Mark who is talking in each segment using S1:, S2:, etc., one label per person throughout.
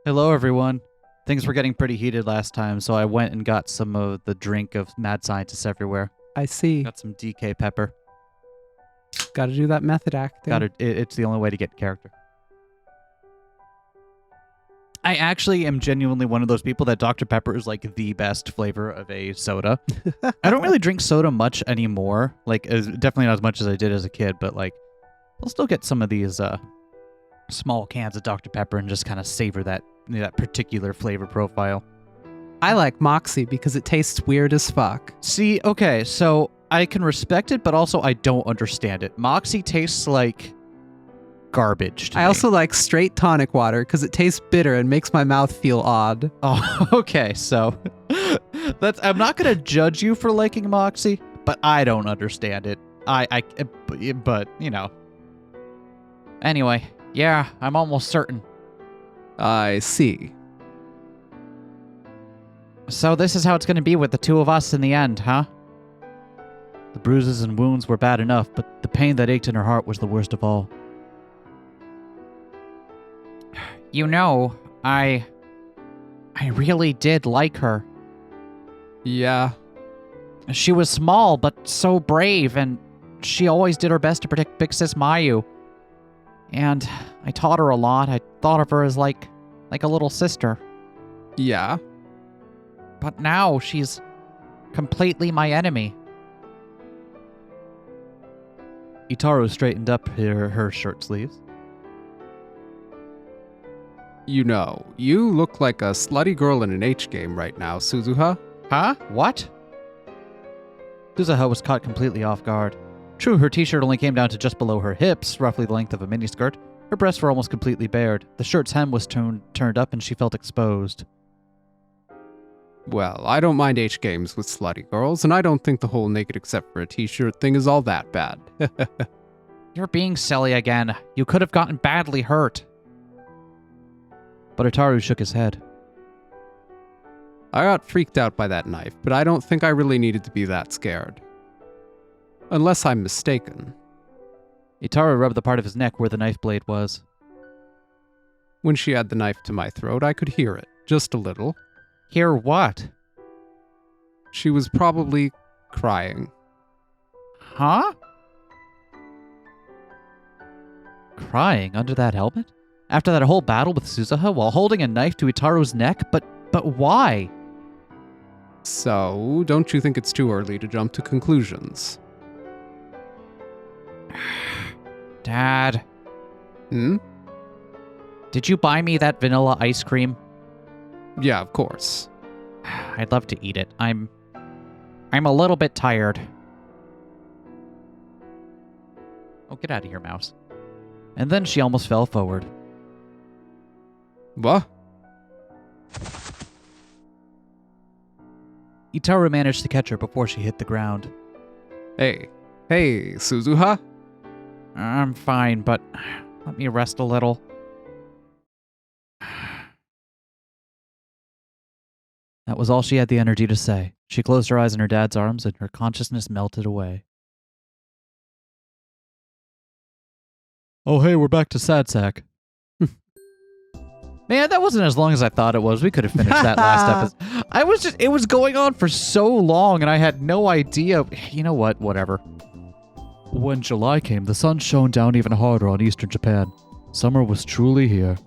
S1: Hello, everyone. Things were getting pretty heated last time, so I went and got some of the drink of mad scientists everywhere.
S2: I see.
S1: Got some DK pepper.
S2: Got to do that method acting.
S1: It's the only way to get character. I actually am genuinely one of those people that Dr. Pepper is like the best flavor of a soda. I don't really drink soda much anymore. Definitely not as much as I did as a kid, but I'll still get some of these small cans of Dr. Pepper and just kind of savor that particular flavor profile.
S2: I like Moxie because it tastes weird as fuck.
S1: See, okay, so I can respect it, but also I don't understand it. Moxie tastes like garbage to me.
S2: I also like straight tonic water because it tastes bitter and makes my mouth feel odd.
S1: Oh, okay, so I'm not gonna judge you for liking Moxie, but I don't understand it. But you know. Anyway, yeah, I'm almost certain.
S2: I see.
S1: So this is how it's gonna be with the two of us in the end, huh? The bruises and wounds were bad enough, but the pain that ached in her heart was the worst of all. You know, I really did like her.
S2: Yeah.
S1: She was small, but so brave, and she always did her best to protect Big Sis Mayu. And I taught her a lot. I thought of her as like a little sister.
S2: Yeah.
S1: But now she's completely my enemy. Itaru straightened up her shirt sleeves.
S2: You know, you look like a slutty girl in an H game right now, Suzuha.
S1: Huh? What? Suzuha was caught completely off guard. True, her t-shirt only came down to just below her hips, roughly the length of a miniskirt. Her breasts were almost completely bared. The shirt's hem was turned up and she felt exposed.
S2: Well, I don't mind H games with slutty girls, and I don't think the whole naked except for a t-shirt thing is all that bad.
S1: You're being silly again. You could have gotten badly hurt. But Itaru shook his head.
S2: I got freaked out by that knife, but I don't think I really needed to be that scared. Unless I'm mistaken.
S1: Itaru rubbed the part of his neck where the knife blade was.
S2: When she had the knife to my throat, I could hear it, just a little.
S1: Hear what?
S2: She was probably crying.
S1: Huh? Crying under that helmet? After that whole battle with Suzuha while holding a knife to Itaru's neck? But why?
S2: So, don't you think it's too early to jump to conclusions?
S1: Dad.
S2: Hmm?
S1: Did you buy me that vanilla ice cream?
S2: Yeah, of course.
S1: I'd love to eat it. I'm a little bit tired. Oh, get out of here, mouse. And then she almost fell forward.
S2: What?
S1: Itaru managed to catch her before she hit the ground.
S2: Hey, Suzuha?
S1: I'm fine, but let me rest a little. That was all she had the energy to say. She closed her eyes in her dad's arms and her consciousness melted away. Oh, hey, we're back to Sad Sack. Man, that wasn't as long as I thought it was. We could have finished that last episode. It was going on for so long and I had no idea. You know what? Whatever. When July came, the sun shone down even harder on eastern Japan. Summer was truly here.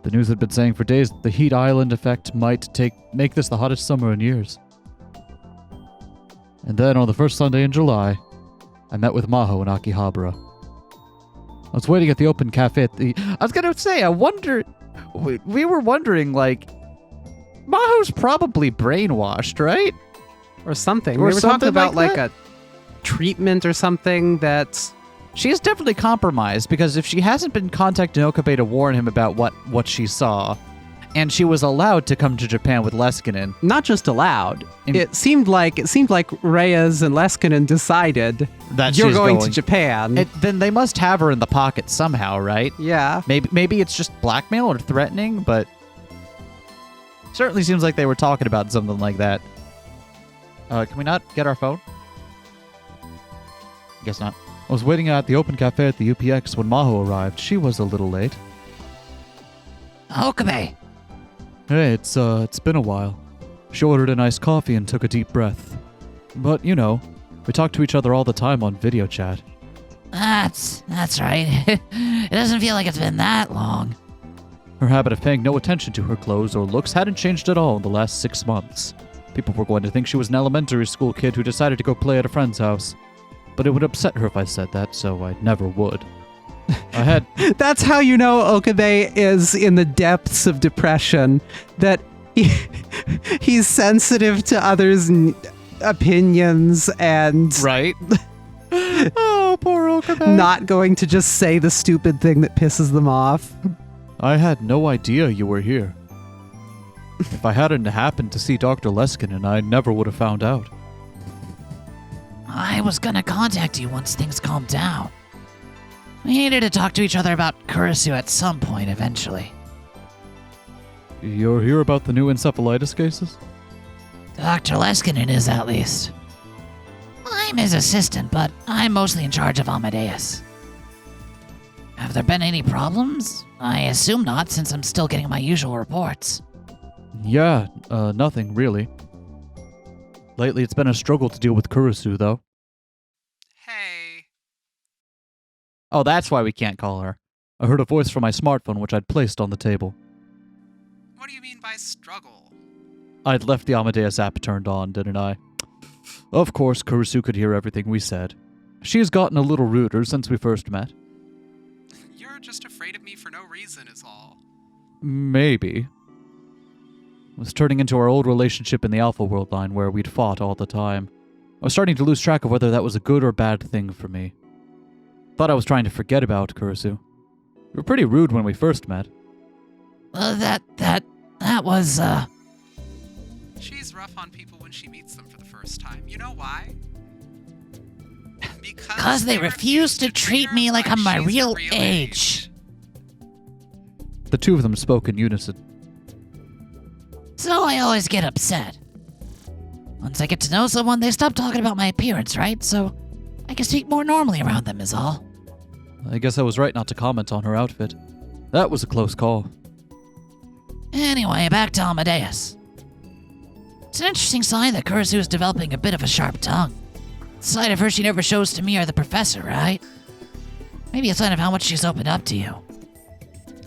S1: The news had been saying for days that the heat island effect might make this the hottest summer in years. And then on the first Sunday in July, I met with Maho in Akihabara. I was waiting at the open cafe I wonder... We were wondering, Maho's probably brainwashed, right?
S2: Or something.
S1: Or
S2: we were talking about
S1: like
S2: a treatment or something that's...
S1: She's definitely compromised, because if she hasn't been contacting Okabe to warn him about what she saw, and she was allowed to come to Japan with Leskinen.
S2: Not just allowed. It seemed like Reyes and Leskinen decided
S1: that
S2: you're going to Japan.
S1: Then they must have her in the pocket somehow, right?
S2: Yeah.
S1: Maybe it's just blackmail or threatening, but certainly seems like they were talking about something like that. Can we not get our phone? Guess not. I was waiting at the open cafe at the UPX when Maho arrived. She was a little late.
S3: Okabe,
S1: Hey, it's been a while. She ordered an iced coffee and took a deep breath. But, you know, we talk to each other all the time on video chat.
S3: That's right. It doesn't feel like it's been that long.
S1: Her habit of paying no attention to her clothes or looks hadn't changed at all in the last 6 months. People were going to think she was an elementary school kid who decided to go play at a friend's house. But it would upset her if I said that, so I never would. I had...
S2: That's how you know Okabe is in the depths of depression, that he's sensitive to others' opinions and
S1: Right? Oh, poor Okabe.
S2: not going to just say the stupid thing that pisses them off.
S1: I had no idea you were here. If I hadn't happened to see Dr. Leskinen, I never would have found out.
S3: I was gonna contact you once things calmed down. We needed to talk to each other about Kurisu at some point eventually.
S1: You're here about the new encephalitis cases?
S3: Dr. Leskinen is, at least. I'm his assistant, but I'm mostly in charge of Amadeus. Have there been any problems? I assume not, since I'm still getting my usual reports.
S1: Yeah, nothing really. Lately it's been a struggle to deal with Kurisu, though.
S2: Hey.
S1: Oh, that's why we can't call her. I heard a voice from my smartphone which I'd placed on the table.
S2: What do you mean by struggle?
S1: I'd left the Amadeus app turned on, didn't I? Of course, Kurisu could hear everything we said. She has gotten a little ruder since we first met.
S2: You're just afraid of me for no reason is all.
S1: Maybe. It was turning into our old relationship in the Alpha worldline where we'd fought all the time. I was starting to lose track of whether that was a good or bad thing for me. Thought I was trying to forget about Kurisu. You were pretty rude when we first met.
S3: That was,
S2: She's rough on people when she meets them for the first time. You know why?
S3: Because they refuse to treat me like I'm my real age.
S1: The two of them spoke in unison.
S3: So I always get upset. Once I get to know someone, they stop talking about my appearance, right? So I can speak more normally around them is all.
S1: I guess I was right not to comment on her outfit. That was a close call.
S3: Anyway, back to Amadeus. It's an interesting sign that Kurisu is developing a bit of a sharp tongue. The side of her she never shows to me or the professor, right? Maybe a sign of how much she's opened up to you.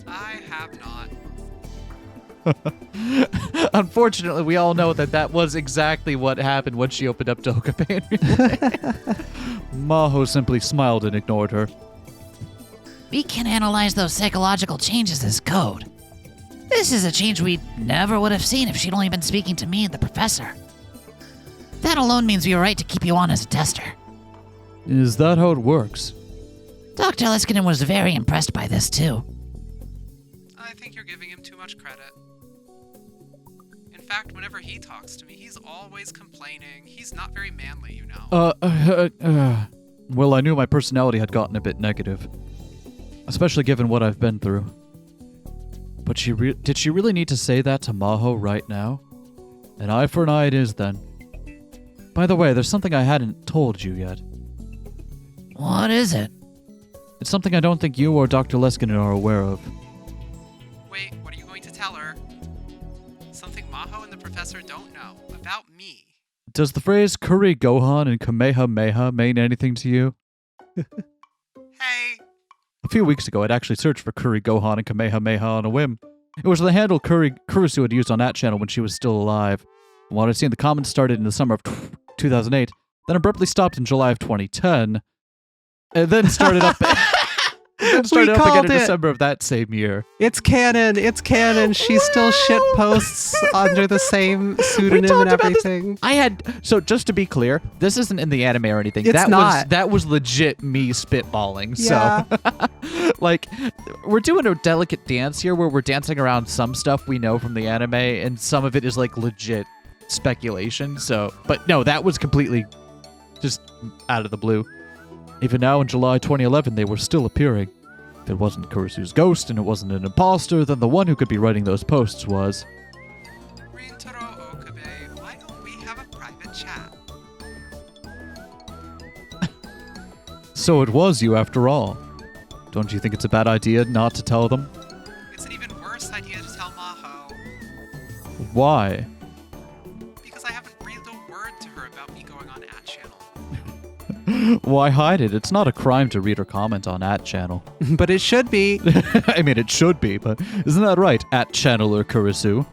S2: I have not.
S1: Unfortunately, we all know that was exactly what happened when she opened up to Okabe. Maho simply smiled and ignored her.
S3: We can analyze those psychological changes as code. This is a change we never would have seen if she'd only been speaking to me and the professor. That alone means we were right to keep you on as a tester.
S1: Is that how it works?
S3: Dr. Leskinen was very impressed by this, too.
S2: I think you're giving him too much credit. In fact, whenever he talks to me, he's always complaining. He's not very manly, you know.
S1: Well, I knew my personality had gotten a bit negative. Especially given what I've been through. But did she really need to say that to Maho right now? An eye for an eye it is, then. By the way, there's something I hadn't told you yet.
S3: What is it?
S1: It's something I don't think you or Dr. Leskinen are aware of.
S2: Wait, what are you going to tell her? Something Maho and the professor don't know about me.
S1: Does the phrase Kuri Gohan and Kamehameha mean anything to you?
S2: Hey!
S1: A few weeks ago, I'd actually searched for Kuri Gohan and Kamehameha on a whim. It was the handle Kurisu had used on that channel when she was still alive. And what I'd seen the comments started in the summer of 2008, then abruptly stopped in July of 2010, and then started up, again in December of that same year.
S2: It's canon. It's canon. She still shit posts under the same pseudonym and everything.
S1: So just to be clear, this isn't in the anime or anything.
S2: It's not.
S1: That was legit me spitballing.
S2: Yeah.
S1: So, like, we're doing a delicate dance here where we're dancing around some stuff we know from the anime, and some of it is like legit speculation. So, but no, that was completely just out of the blue. Even now in July 2011, they were still appearing. If it wasn't Kurisu's ghost and it wasn't an imposter, then the one who could be writing those posts was.
S2: Rintaro Okabe, why don't we have a private chat?
S1: So it was you after all. Don't you think it's a bad idea not to tell them?
S2: It's an even worse idea to tell Maho.
S1: Why?
S2: Because I haven't breathed a word to her about me going on @channel.
S1: Why hide it? It's not a crime to read or comment on @channel.
S2: But it should be.
S1: I mean, it should be, but isn't that right, @channeler Kurisu?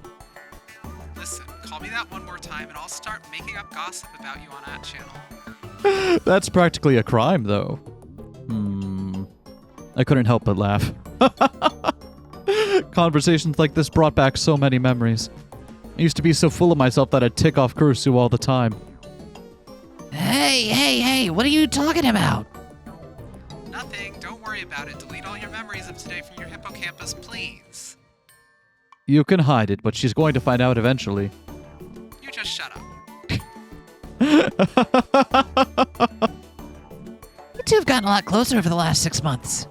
S2: Listen, call me that one more time and I'll start making up gossip about you on @channel.
S1: That's practically a crime, though. I couldn't help but laugh. Conversations like this brought back so many memories. I used to be so full of myself that I'd tick off Kurisu all the time.
S3: Hey, what are you talking about?
S2: Nothing. Don't worry about it. Delete all your memories of today from your hippocampus, please.
S1: You can hide it, but she's going to find out eventually.
S2: You just shut up.
S3: You two have gotten a lot closer over the last 6 months.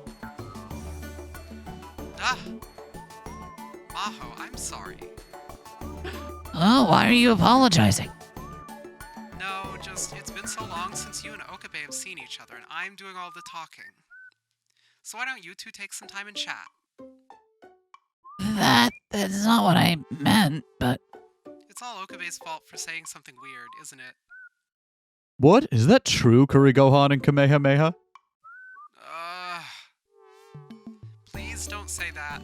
S2: Maho, I'm sorry.
S3: Oh, why are you apologizing?
S2: No, just it's been so long since you and Okabe have seen each other, and I'm doing all the talking. So why don't you two take some time and chat?
S3: That's not what I meant, but...
S2: It's all Okabe's fault for saying something weird, isn't it?
S1: What? Is that true, Kurigohan and Kamehameha?
S2: Please don't say that.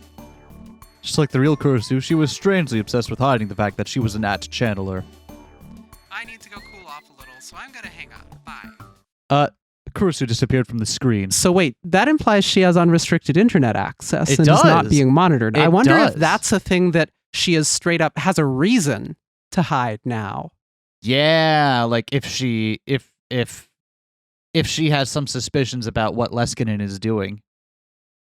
S1: Just like the real Kurisu, she was strangely obsessed with hiding the fact that she was an @channeler.
S2: I need to go cool off a little, so I'm gonna hang up. Bye.
S1: Kurisu disappeared from the screen.
S2: So wait, that implies she has unrestricted internet access
S1: It
S2: and is not
S1: does.
S2: being monitored. I
S1: It
S2: wonder
S1: does.
S2: if that's a thing that she is straight up has a reason to hide now.
S1: Yeah, like if she has some suspicions about what Leskinen is doing.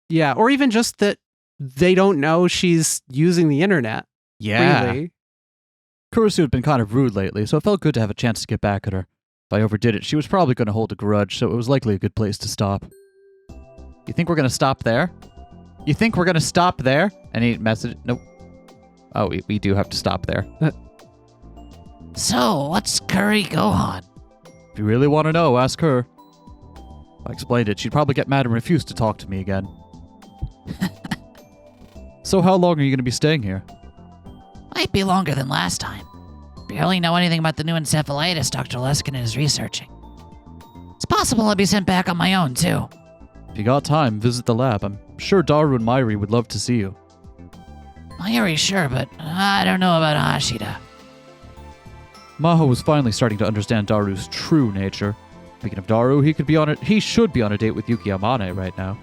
S2: Yeah, or even just that they don't know she's using the internet.
S1: Yeah.
S2: Really.
S1: Kurisu had been kind of rude lately, so it felt good to have a chance to get back at her. If I overdid it, she was probably going to hold a grudge, so it was likely a good place to stop. You think we're going to stop there? You think we're going to stop there? Any message? Nope. Oh, we do have to stop there.
S3: So, what's Curry Gohan?
S1: If you really want to know, ask her. If I explained it, she'd probably get mad and refuse to talk to me again. So how long are you going to be staying here?
S3: Might be longer than last time. Barely know anything about the new encephalitis Dr. Leskinen is researching. It's possible I'll be sent back on my own, too.
S1: If you got time, visit the lab. I'm sure Daru and Mairi would love to see you.
S3: Mairi, sure, but I don't know about Ashida.
S1: Maho was finally starting to understand Daru's true nature. Speaking of Daru, he should be on a date with Yuki Amane right now.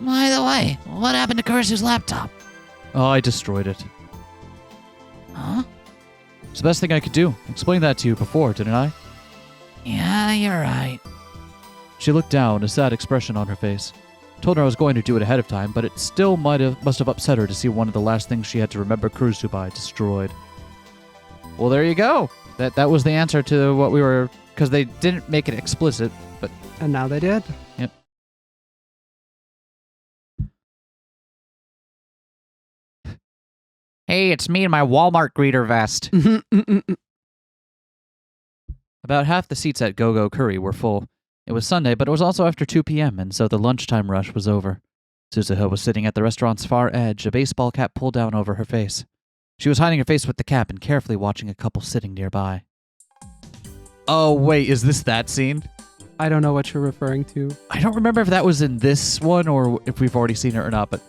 S3: By the way, what happened to Kurisu's laptop?
S1: Oh, I destroyed it.
S3: Huh?
S1: It's the best thing I could do. Explained that to you before, didn't I?
S3: Yeah, you're right.
S1: She looked down, a sad expression on her face. Told her I was going to do it ahead of time, but it still must have upset her to see one of the last things she had to remember Kurisu by destroyed. Well, there you go. That was the answer to what we were... Because they didn't make it explicit, but...
S2: And now they did.
S1: Yep. Hey, it's me in my Walmart greeter vest. About half the seats at Go-Go Curry were full. It was Sunday, but it was also after 2 p.m., and so the lunchtime rush was over. Suzuha was sitting at the restaurant's far edge, a baseball cap pulled down over her face. She was hiding her face with the cap and carefully watching a couple sitting nearby. Oh, wait, is this that scene?
S2: I don't know what you're referring to.
S1: I don't remember if that was in this one or if we've already seen it or not, but...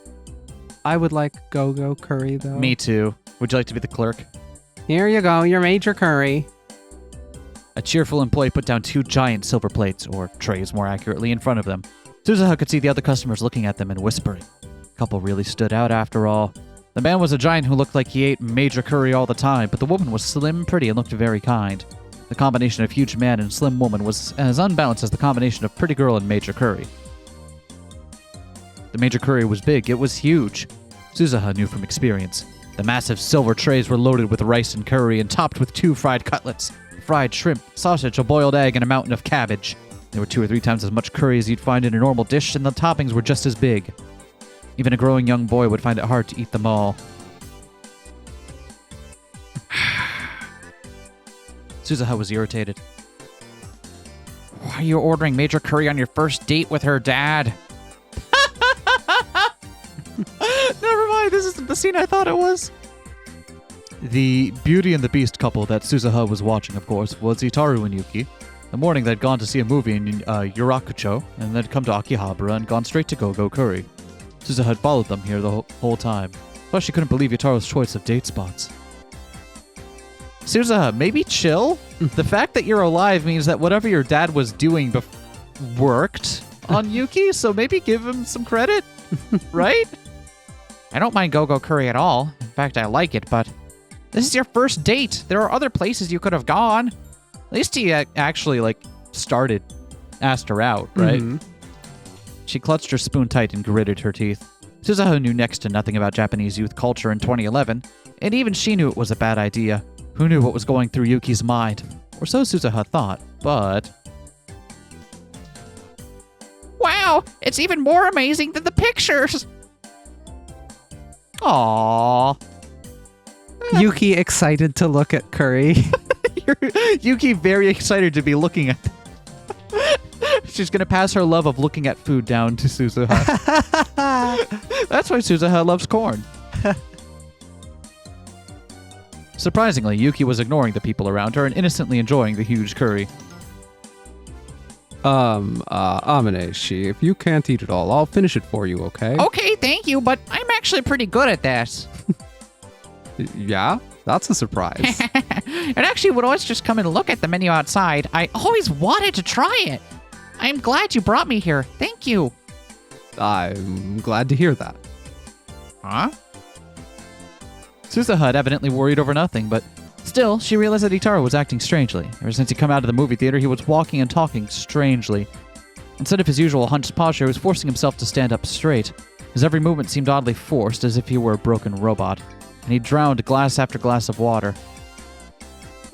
S2: I would like Go-Go Curry, though.
S1: Me too. Would you like to be the clerk?
S2: Here you go, your Major Curry.
S1: A cheerful employee put down 2 giant silver plates, or trays more accurately, in front of them. Suzuha could see the other customers looking at them and whispering. The couple really stood out after all. The man was a giant who looked like he ate Major Curry all the time, but the woman was slim, pretty, and looked very kind. The combination of huge man and slim woman was as unbalanced as the combination of pretty girl and Major Curry. The Major Curry was big, it was huge. Suzuha knew from experience. The massive silver trays were loaded with rice and curry and topped with 2 fried cutlets, fried shrimp, sausage, a boiled egg, and a mountain of cabbage. There were 2 or 3 times as much curry as you'd find in a normal dish, and the toppings were just as big. Even a growing young boy would find it hard to eat them all. Suzuha was irritated. Why are you ordering Major Curry on your first date with her dad? Never mind, this isn't the scene I thought it was. The Beauty and the Beast couple that Suzuha was watching, of course, was Itaru and Yuki. The morning they'd gone to see a movie in Yurakucho, and they'd come to Akihabara and gone straight to Gogo Curry. Suzuha had followed them here the whole time. Plus, she couldn't believe Itaru's choice of date spots. Suzuha, maybe chill? The fact that you're alive means that whatever your dad was doing worked on Yuki, so maybe give him some credit, right?
S3: I don't mind Gogo Curry at all. In fact, I like it, but this is your first date. There are other places you could have gone.
S1: At least he actually, asked her out, right?
S2: Mhm.
S1: She clutched her spoon tight and gritted her teeth. Suzuha knew next to nothing about Japanese youth culture in 2011, and even she knew it was a bad idea. Who knew what was going through Yuki's mind? Or so Suzuha thought, but...
S3: Wow, it's even more amazing than the pictures.
S1: Aww.
S2: Yuki excited to look at Curry.
S1: Yuki very excited to be looking at... She's going to pass her love of looking at food down to Suzuha. That's why Suzuha loves corn. Surprisingly, Yuki was ignoring the people around her and innocently enjoying the huge curry.
S2: Amaneshi, if you can't eat it all, I'll finish it for you, okay?
S3: Okay, thank you, but I'm actually pretty good at this.
S2: Yeah? That's a surprise.
S3: And actually would always just come and look at the menu outside. I always wanted to try it. I'm glad you brought me here. Thank you.
S2: I'm glad to hear that.
S3: Huh?
S1: Suzuha had evidently worried over nothing, but still, she realized that Itaru was acting strangely. Ever since he'd come out of the movie theater, he was walking and talking strangely. Instead of his usual hunched posture, he was forcing himself to stand up straight. His every movement seemed oddly forced, as if he were a broken robot, and he drowned glass after glass of water.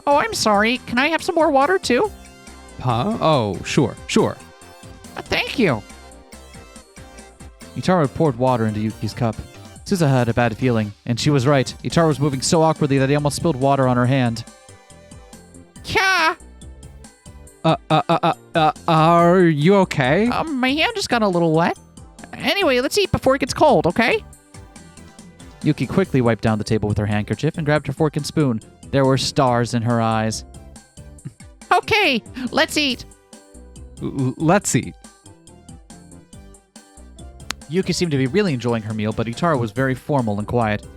S3: Oh, I'm sorry. Can I have some more water, too?
S2: Huh? Oh, sure.
S3: Thank you.
S1: Itaru had poured water into Yuki's cup. Suzuha had a bad feeling, and she was right. Itaru was moving so awkwardly that he almost spilled water on her hand.
S3: Yeah.
S2: Are you okay?
S3: My hand just got a little wet. Anyway, let's eat before it gets cold, okay?
S1: Yuki quickly wiped down the table with her handkerchief and grabbed her fork and spoon. There were stars in her eyes.
S3: Okay, let's eat.
S2: Let's eat.
S1: Yuki seemed to be really enjoying her meal, but Itaru was very formal and quiet.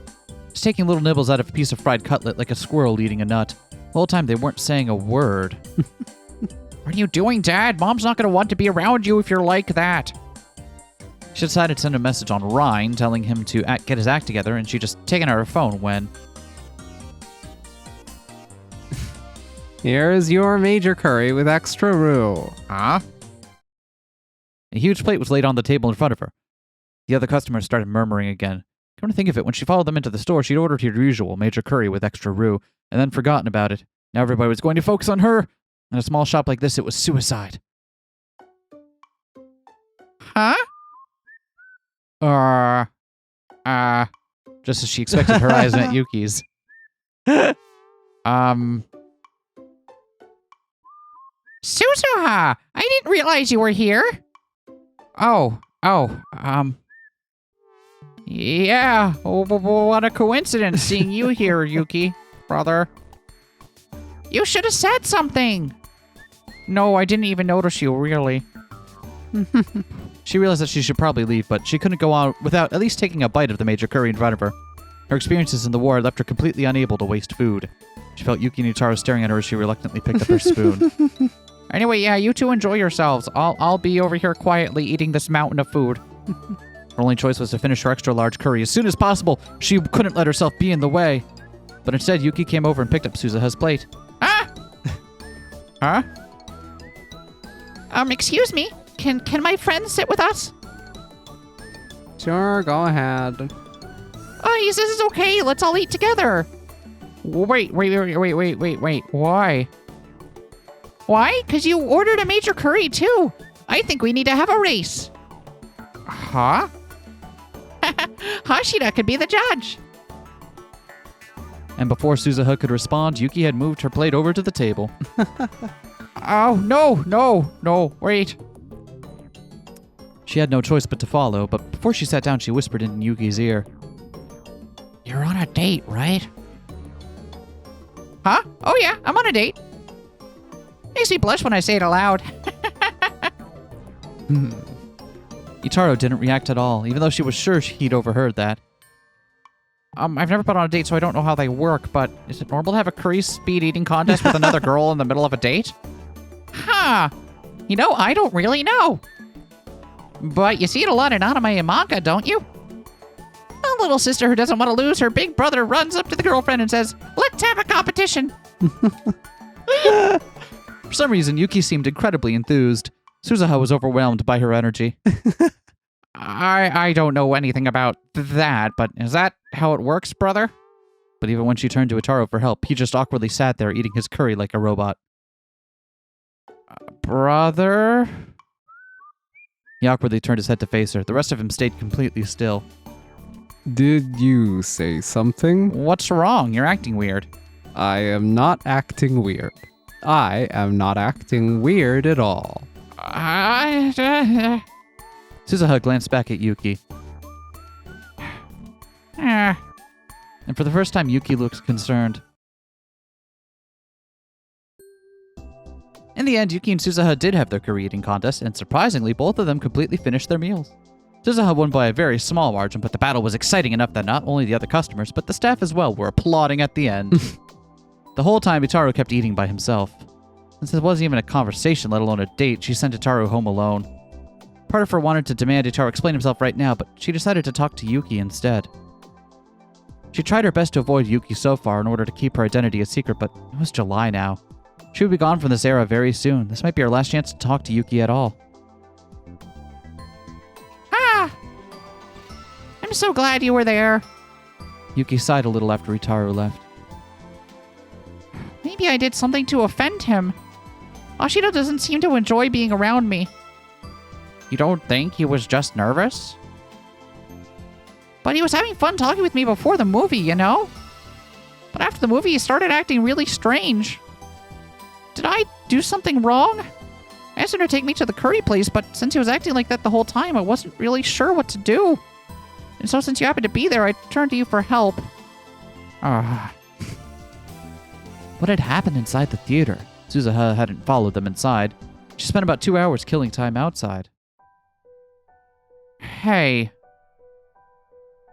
S1: Just taking little nibbles out of a piece of fried cutlet like a squirrel eating a nut. The whole time they weren't saying a word.
S3: What are you doing, Dad? Mom's not going to want to be around you if you're like that.
S1: She decided to send a message on Ryan telling him to get his act together, and she just taken out her phone when...
S2: Here's your major curry with extra roux.
S3: Huh?
S1: A huge plate was laid on the table in front of her. The other customers started murmuring again. Come to think of it, when she followed them into the store, she'd ordered her usual major curry with extra roux, and then forgotten about it. Now everybody was going to focus on her. In a small shop like this, it was suicide.
S3: Huh?
S1: Just as she expected, her eyes met Yuki's.
S3: Suzuha! I didn't realize you were here. Yeah, what a coincidence seeing you here, Yuki, brother. You should have said something. No, I didn't even notice you, really.
S1: She realized that she should probably leave, but she couldn't go on without at least taking a bite of the major curry in front of her. Her experiences in the war left her completely unable to waste food. She felt Yuki and Itaru staring at her as she reluctantly picked up her spoon.
S3: Anyway, yeah, you two enjoy yourselves. I'll be over here quietly eating this mountain of food.
S1: Her only choice was to finish her extra large curry as soon as possible. She couldn't let herself be in the way. But instead, Yuki came over and picked up Suzuha's plate.
S3: Ah!
S1: Huh?
S3: Excuse me. Can my friend sit with us?
S2: Sure, go ahead.
S3: Oh, he says it's okay. Let's all eat together. Wait. Why? Why? Because you ordered a major curry, too. I think we need to have a race.
S1: Huh?
S3: Hashira could be the judge.
S1: And before Suzuha could respond, Yuki had moved her plate over to the table.
S3: Oh, no, wait.
S1: She had no choice but to follow, but before she sat down, she whispered in Yuki's ear.
S3: You're on a date, right? Huh? Oh yeah, I'm on a date. Makes me blush when I say it aloud.
S1: Rintaro didn't react at all, even though she was sure he'd overheard that. I've never been on a date, so I don't know how they work, but is it normal to have a curry speed eating contest with another girl in the middle of a date? Huh. You know, I don't really know. But you see it a lot in anime and manga, don't you? A little sister who doesn't want to lose her big brother runs up to the girlfriend and says, "Let's have a competition." For some reason, Yuki seemed incredibly enthused. Suzuha was overwhelmed by her energy. I don't know anything about that, but is that how it works, brother? But even when she turned to Rintaro for help, he just awkwardly sat there eating his curry like a robot. Brother? He awkwardly turned his head to face her. The rest of him stayed completely still.
S2: Did you say something?
S1: What's wrong? You're acting weird.
S2: I am not acting weird. I am not acting weird at all.
S1: Suzuha glanced back at Yuki. And for the first time, Yuki looked concerned. In the end, Yuki and Suzuha did have their curry eating contest, and surprisingly, both of them completely finished their meals. Suzuha won by a very small margin, but the battle was exciting enough that not only the other customers, but the staff as well were applauding at the end. The whole time, Rintaro kept eating by himself. Since it wasn't even a conversation, let alone a date, she sent Rintaro home alone. Part of her wanted to demand Rintaro explain himself right now, but she decided to talk to Yuki instead. She tried her best to avoid Yuki so far in order to keep her identity a secret, but it was July now. She would be gone from this era very soon. This might be her last chance to talk to Yuki at all.
S3: I'm so glad you were there.
S1: Yuki sighed a little after Rintaro left.
S3: Maybe I did something to offend him. Ashita doesn't seem to enjoy being around me.
S1: You don't think he was just nervous?
S3: But he was having fun talking with me before the movie, you know? But after the movie, he started acting really strange. Did I do something wrong? I asked him to take me to the curry place, but since he was acting like that the whole time, I wasn't really sure what to do. And so since you happened to be there, I turned to you for help.
S1: What had happened inside the theater? Suzuha hadn't followed them inside. She spent about 2 hours killing time outside.
S3: Hey.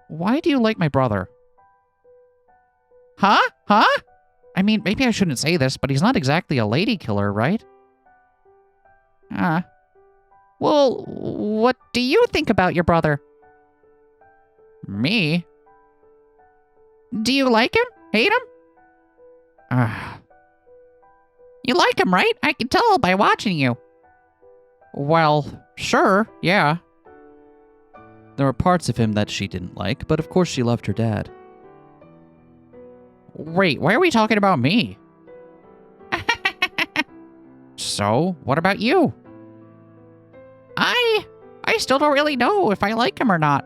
S3: Why do you like my brother? Huh? Huh? I mean, maybe I shouldn't say this, but he's not exactly a lady killer, right? Well, what do you think about your brother?
S1: Me?
S3: Do you like him? Hate him? You like him, right? I can tell by watching you.
S1: Well, sure, yeah. There were parts of him that she didn't like, but of course she loved her dad.
S3: Wait, why are we talking about me?
S1: So, what about you?
S3: I still don't really know if I like him or not.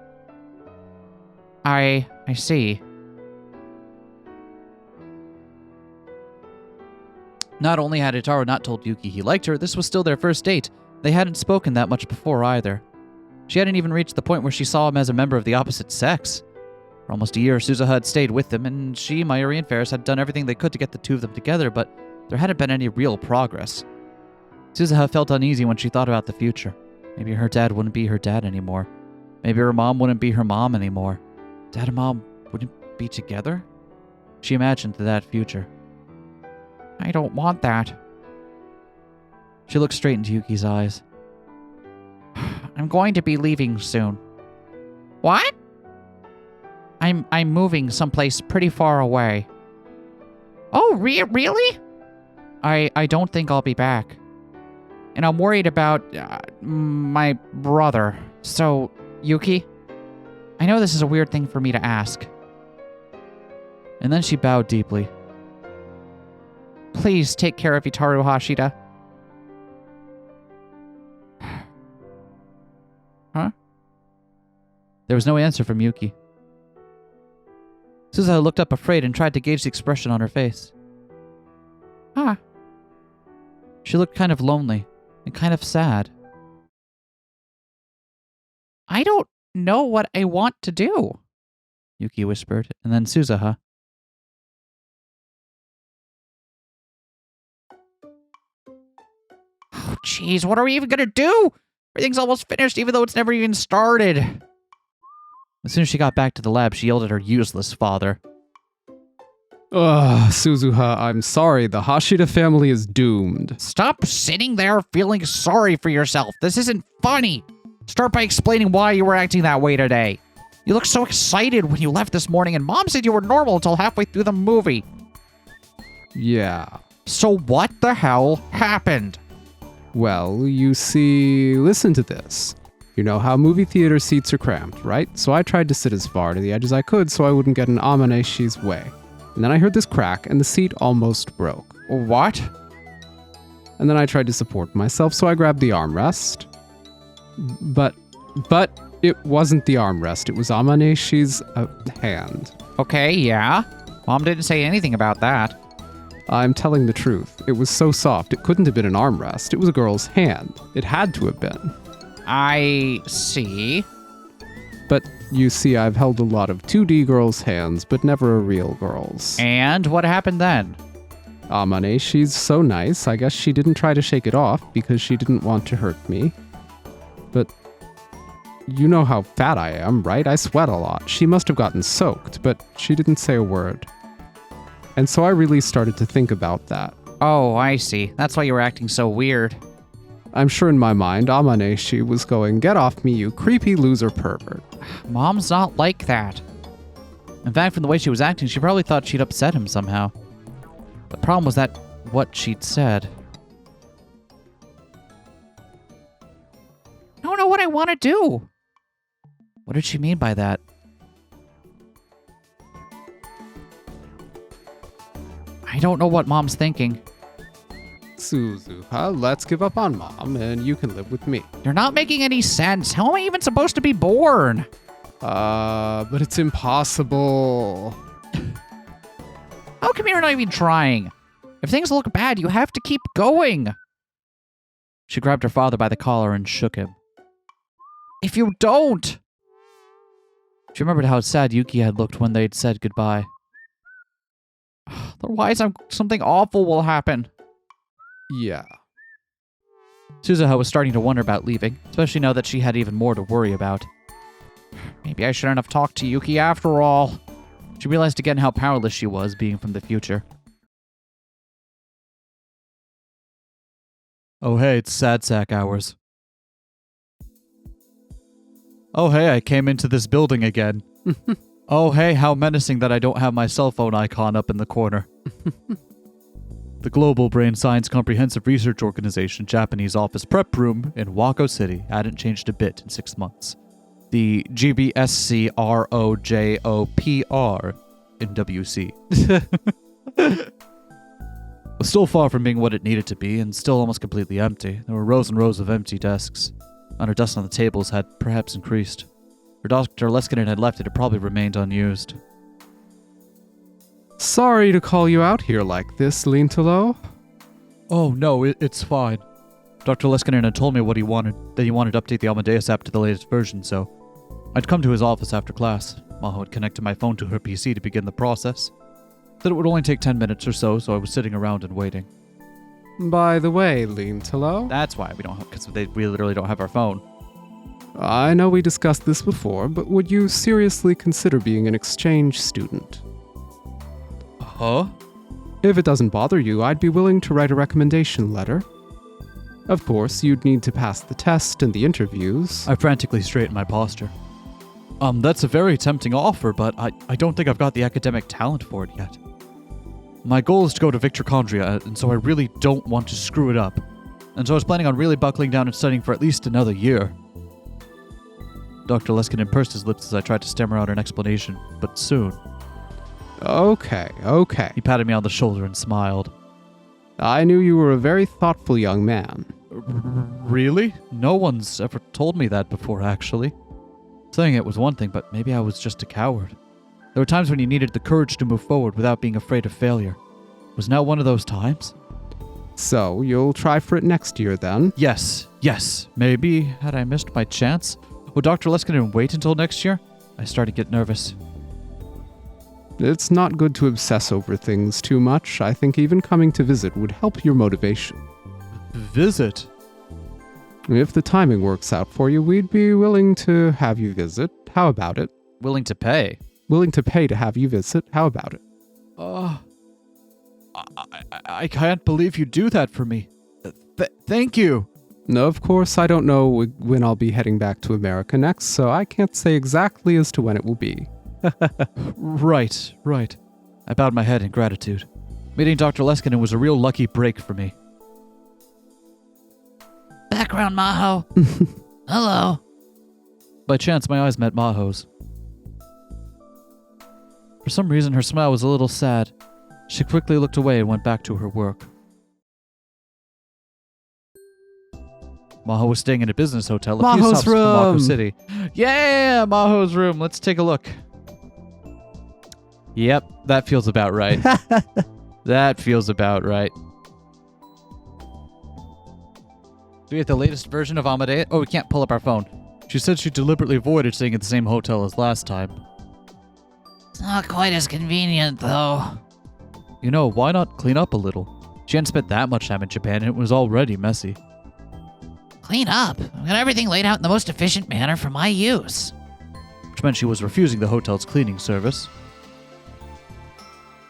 S1: I see. Not only had Rintaro not told Yuki he liked her, this was still their first date. They hadn't spoken that much before either. She hadn't even reached the point where she saw him as a member of the opposite sex. For almost a year, Suzuha had stayed with them, and she, Mayuri, and Ferris had done everything they could to get the two of them together, but there hadn't been any real progress. Suzuha felt uneasy when she thought about the future. Maybe her dad wouldn't be her dad anymore. Maybe her mom wouldn't be her mom anymore. Dad and mom wouldn't be together? She imagined that future.
S3: I don't want that.
S1: She looked straight into Yuki's eyes.
S3: I'm going to be leaving soon.
S1: What?
S3: I'm moving someplace pretty far away. Oh, really? I don't think I'll be back. And I'm worried about my brother. So, Yuki, I know this is a weird thing for me to ask.
S1: And then she bowed deeply.
S3: Please take care of Rintaro, Hashida.
S1: Huh? There was no answer from Yuki. Suzuha looked up afraid and tried to gauge the expression on her face. She looked kind of lonely and kind of sad.
S3: I don't know what I want to do,
S1: Yuki whispered, and then Suzuha. Jeez, what are we even gonna do? Everything's almost finished, even though it's never even started. As soon as she got back to the lab, she yelled at her useless father.
S2: Ugh, Suzuha, I'm sorry. The Hashida family is doomed.
S1: Stop sitting there feeling sorry for yourself. This isn't funny. Start by explaining why you were acting that way today. You looked so excited when you left this morning, and Mom said you were normal until halfway through the movie.
S2: Yeah.
S1: So what the hell happened?
S2: Well, you see, listen to this. You know how movie theater seats are cramped, right? So I tried to sit as far to the edge as I could so I wouldn't get in Amaneshi's way. And then I heard this crack and the seat almost broke.
S1: What?
S2: And then I tried to support myself, so I grabbed the armrest. But it wasn't the armrest, it was Amaneshi's hand.
S1: Okay, yeah. Mom didn't say anything about that.
S2: I'm telling the truth. It was so soft, it couldn't have been an armrest. It was a girl's hand. It had to have been.
S1: I see.
S2: But you see, I've held a lot of 2D girls' hands, but never a real girl's.
S1: And what happened then?
S2: Amane, she's so nice. I guess she didn't try to shake it off because she didn't want to hurt me. But you know how fat I am, right? I sweat a lot. She must have gotten soaked, but she didn't say a word. And so I really started to think about that.
S1: Oh, I see. That's why you were acting so weird.
S2: I'm sure in my mind, Amaneshi was going, "Get off me, you creepy loser pervert."
S1: Mom's not like that. In fact, from the way she was acting, she probably thought she'd upset him somehow. The problem was that what she'd said. I don't know what I want to do. What did she mean by that? I don't know what Mom's thinking.
S2: Suzuha, let's give up on Mom, and you can live with me.
S1: You're not making any sense. How am I even supposed to be born?
S2: But it's impossible.
S1: How come you're not even trying? If things look bad, you have to keep going. She grabbed her father by the collar and shook him. If you don't! She remembered how sad Yuki had looked when they'd said goodbye. Otherwise, something awful will happen.
S2: Yeah.
S1: Suzuha was starting to wonder about leaving, especially now that she had even more to worry about. Maybe I shouldn't have talked to Yuki after all. She realized again how powerless she was, being from the future. Oh hey, it's sad sack hours. Oh hey, I came into this building again. Oh hey, how menacing that I don't have my cell phone icon up in the corner. The Global Brain Science Comprehensive Research Organization Japanese office prep room in Wako City hadn't changed a bit in 6 months. The GBSCROJOPR in WC was still far from being what it needed to be, and still almost completely empty. There were rows and rows of empty desks. The amount of dust on the tables had perhaps increased. Where Dr. Leskinen had left it, it probably remained unused.
S2: Sorry to call you out here like this, Lintalo.
S1: Oh no, it's fine. Dr. Leskinen had told me what he wanted, that he wanted to update the Amadeus app to the latest version, so I'd come to his office after class. Maho had connected my phone to her PC to begin the process. Said it would only take 10 minutes or so, so I was sitting around and waiting.
S2: By the way, Lintalo.
S1: That's why we don't have, because we literally don't have our phone.
S2: I know we discussed this before, but would you seriously consider being an exchange student?
S1: Huh?
S2: If it doesn't bother you, I'd be willing to write a recommendation letter. Of course, you'd need to pass the test and the interviews.
S1: I frantically straightened my posture. That's a very tempting offer, but I don't think I've got the academic talent for it yet. My goal is to go to Victorchondria, and so I really don't want to screw it up. And so I was planning on really buckling down and studying for at least another year. Dr. Leskinen pursed his lips as I tried to stammer out an explanation, but soon.
S2: Okay.
S1: He patted me on the shoulder and smiled.
S2: I knew you were a very thoughtful young man.
S1: Really? No one's ever told me that before, actually. Saying it was one thing, but maybe I was just a coward. There were times when you needed the courage to move forward without being afraid of failure. Was now one of those times?
S2: So, you'll try for it next year, then?
S1: Yes. Maybe had I missed my chance? Would Dr. Leskinen wait until next year? I started to get nervous.
S2: It's not good to obsess over things too much. I think even coming to visit would help your motivation.
S1: Visit?
S2: If the timing works out for you, we'd be willing to have you visit. How about it?
S1: Willing to pay.
S2: Willing to pay to have you visit. How about it?
S1: I can't believe you do that for me. Thank you.
S2: No, of course, I don't know when I'll be heading back to America next, so I can't say exactly as to when it will be.
S1: Right. I bowed my head in gratitude. Meeting Dr. Leskinen was a real lucky break for me.
S3: Background, Maho. Hello.
S1: By chance, my eyes met Maho's. For some reason, her smile was a little sad. She quickly looked away and went back to her work. Maho was staying in a business hotel a few
S2: Maho's
S1: stops from Mako
S2: room.
S1: City. Yeah, Maho's room. Let's take a look. Yep, that feels about right. That feels about right. Do we have the latest version of Amadeus? Oh, we can't pull up our phone. She said she deliberately avoided staying at the same hotel as last time.
S3: It's not quite as convenient, though.
S1: You know, why not clean up a little? She hadn't spent that much time in Japan and it was already messy.
S3: Clean up. I've got everything laid out in the most efficient manner for my use.
S1: Which meant she was refusing the hotel's cleaning service.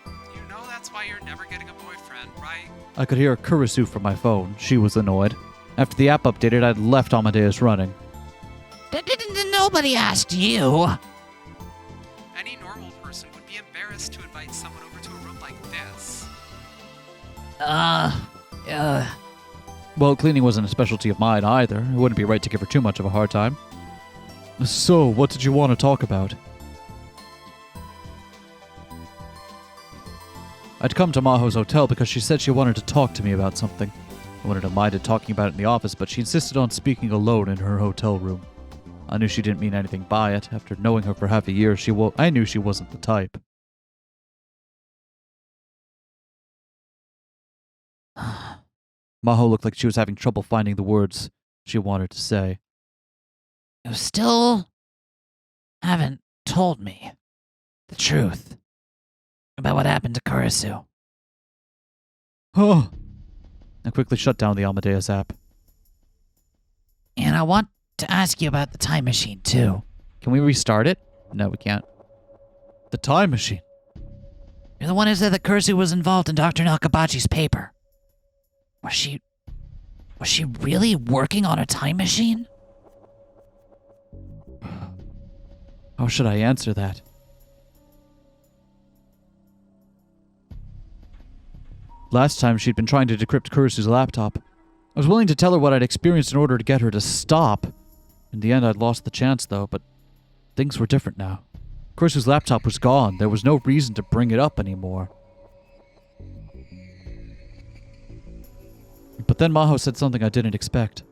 S2: You know that's why you're never getting a boyfriend, right?
S1: I could hear Kurisu from my phone. She was annoyed. After the app updated, I'd left Amadeus running.
S3: Nobody asked you.
S2: Any normal person would be embarrassed to invite someone over to a room like this.
S1: Well, cleaning wasn't a specialty of mine either. It wouldn't be right to give her too much of a hard time. So, what did you want to talk about? I'd come to Maho's hotel because she said she wanted to talk to me about something. I wouldn't have minded talking about it in the office, but she insisted on speaking alone in her hotel room. I knew she didn't mean anything by it. After knowing her for half a year, I knew she wasn't the type. Maho looked like she was having trouble finding the words she wanted to say.
S3: You still haven't told me the truth about what happened to Kurisu.
S1: Oh! I quickly shut down the Amadeus app.
S3: And I want to ask you about the time machine, too.
S1: Can we restart it? No, we can't. The time machine.
S3: You're the one who said that Kurisu was involved in Dr. Nakabachi's paper. Was she really working on a time machine?
S1: How should I answer that? Last time she'd been trying to decrypt Kurisu's laptop. I was willing to tell her what I'd experienced in order to get her to stop. In the end, I'd lost the chance, though, but things were different now. Kurisu's laptop was gone. There was no reason to bring it up anymore. But then Maho said something I didn't expect.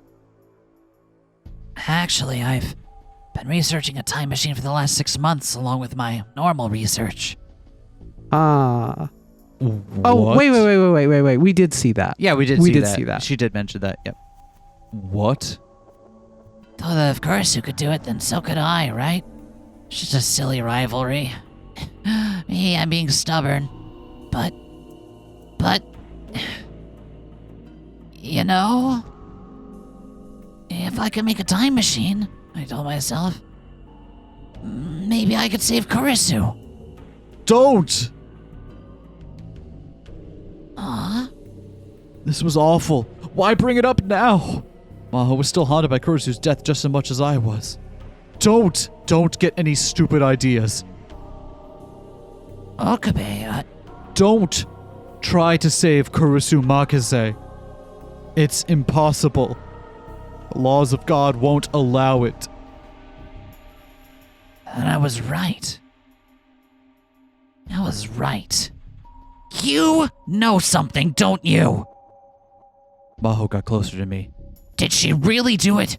S3: Actually, I've been researching a time machine for the last 6 months along with my normal research.
S2: Ah.
S1: What?
S2: Oh, wait. We did see that.
S1: Yeah, we did
S2: see that.
S1: She did mention that, yep. What?
S3: Thought that if Kurisu could do it, then so could I, right? It's just a silly rivalry. Me, I'm being stubborn. But... You know... If I could make a time machine, I told myself, maybe I could save Kurisu.
S1: Don't!
S3: Aw.
S1: This was awful. Why bring it up now? Maho was still haunted by Kurisu's death just as much as I was. Don't get any stupid ideas.
S3: Okabe,
S1: Don't try to save Kurisu Makise. It's impossible. The laws of God won't allow it.
S3: And I was right. I was right. You know something, don't you?
S1: Maho got closer to me.
S3: Did she really do it?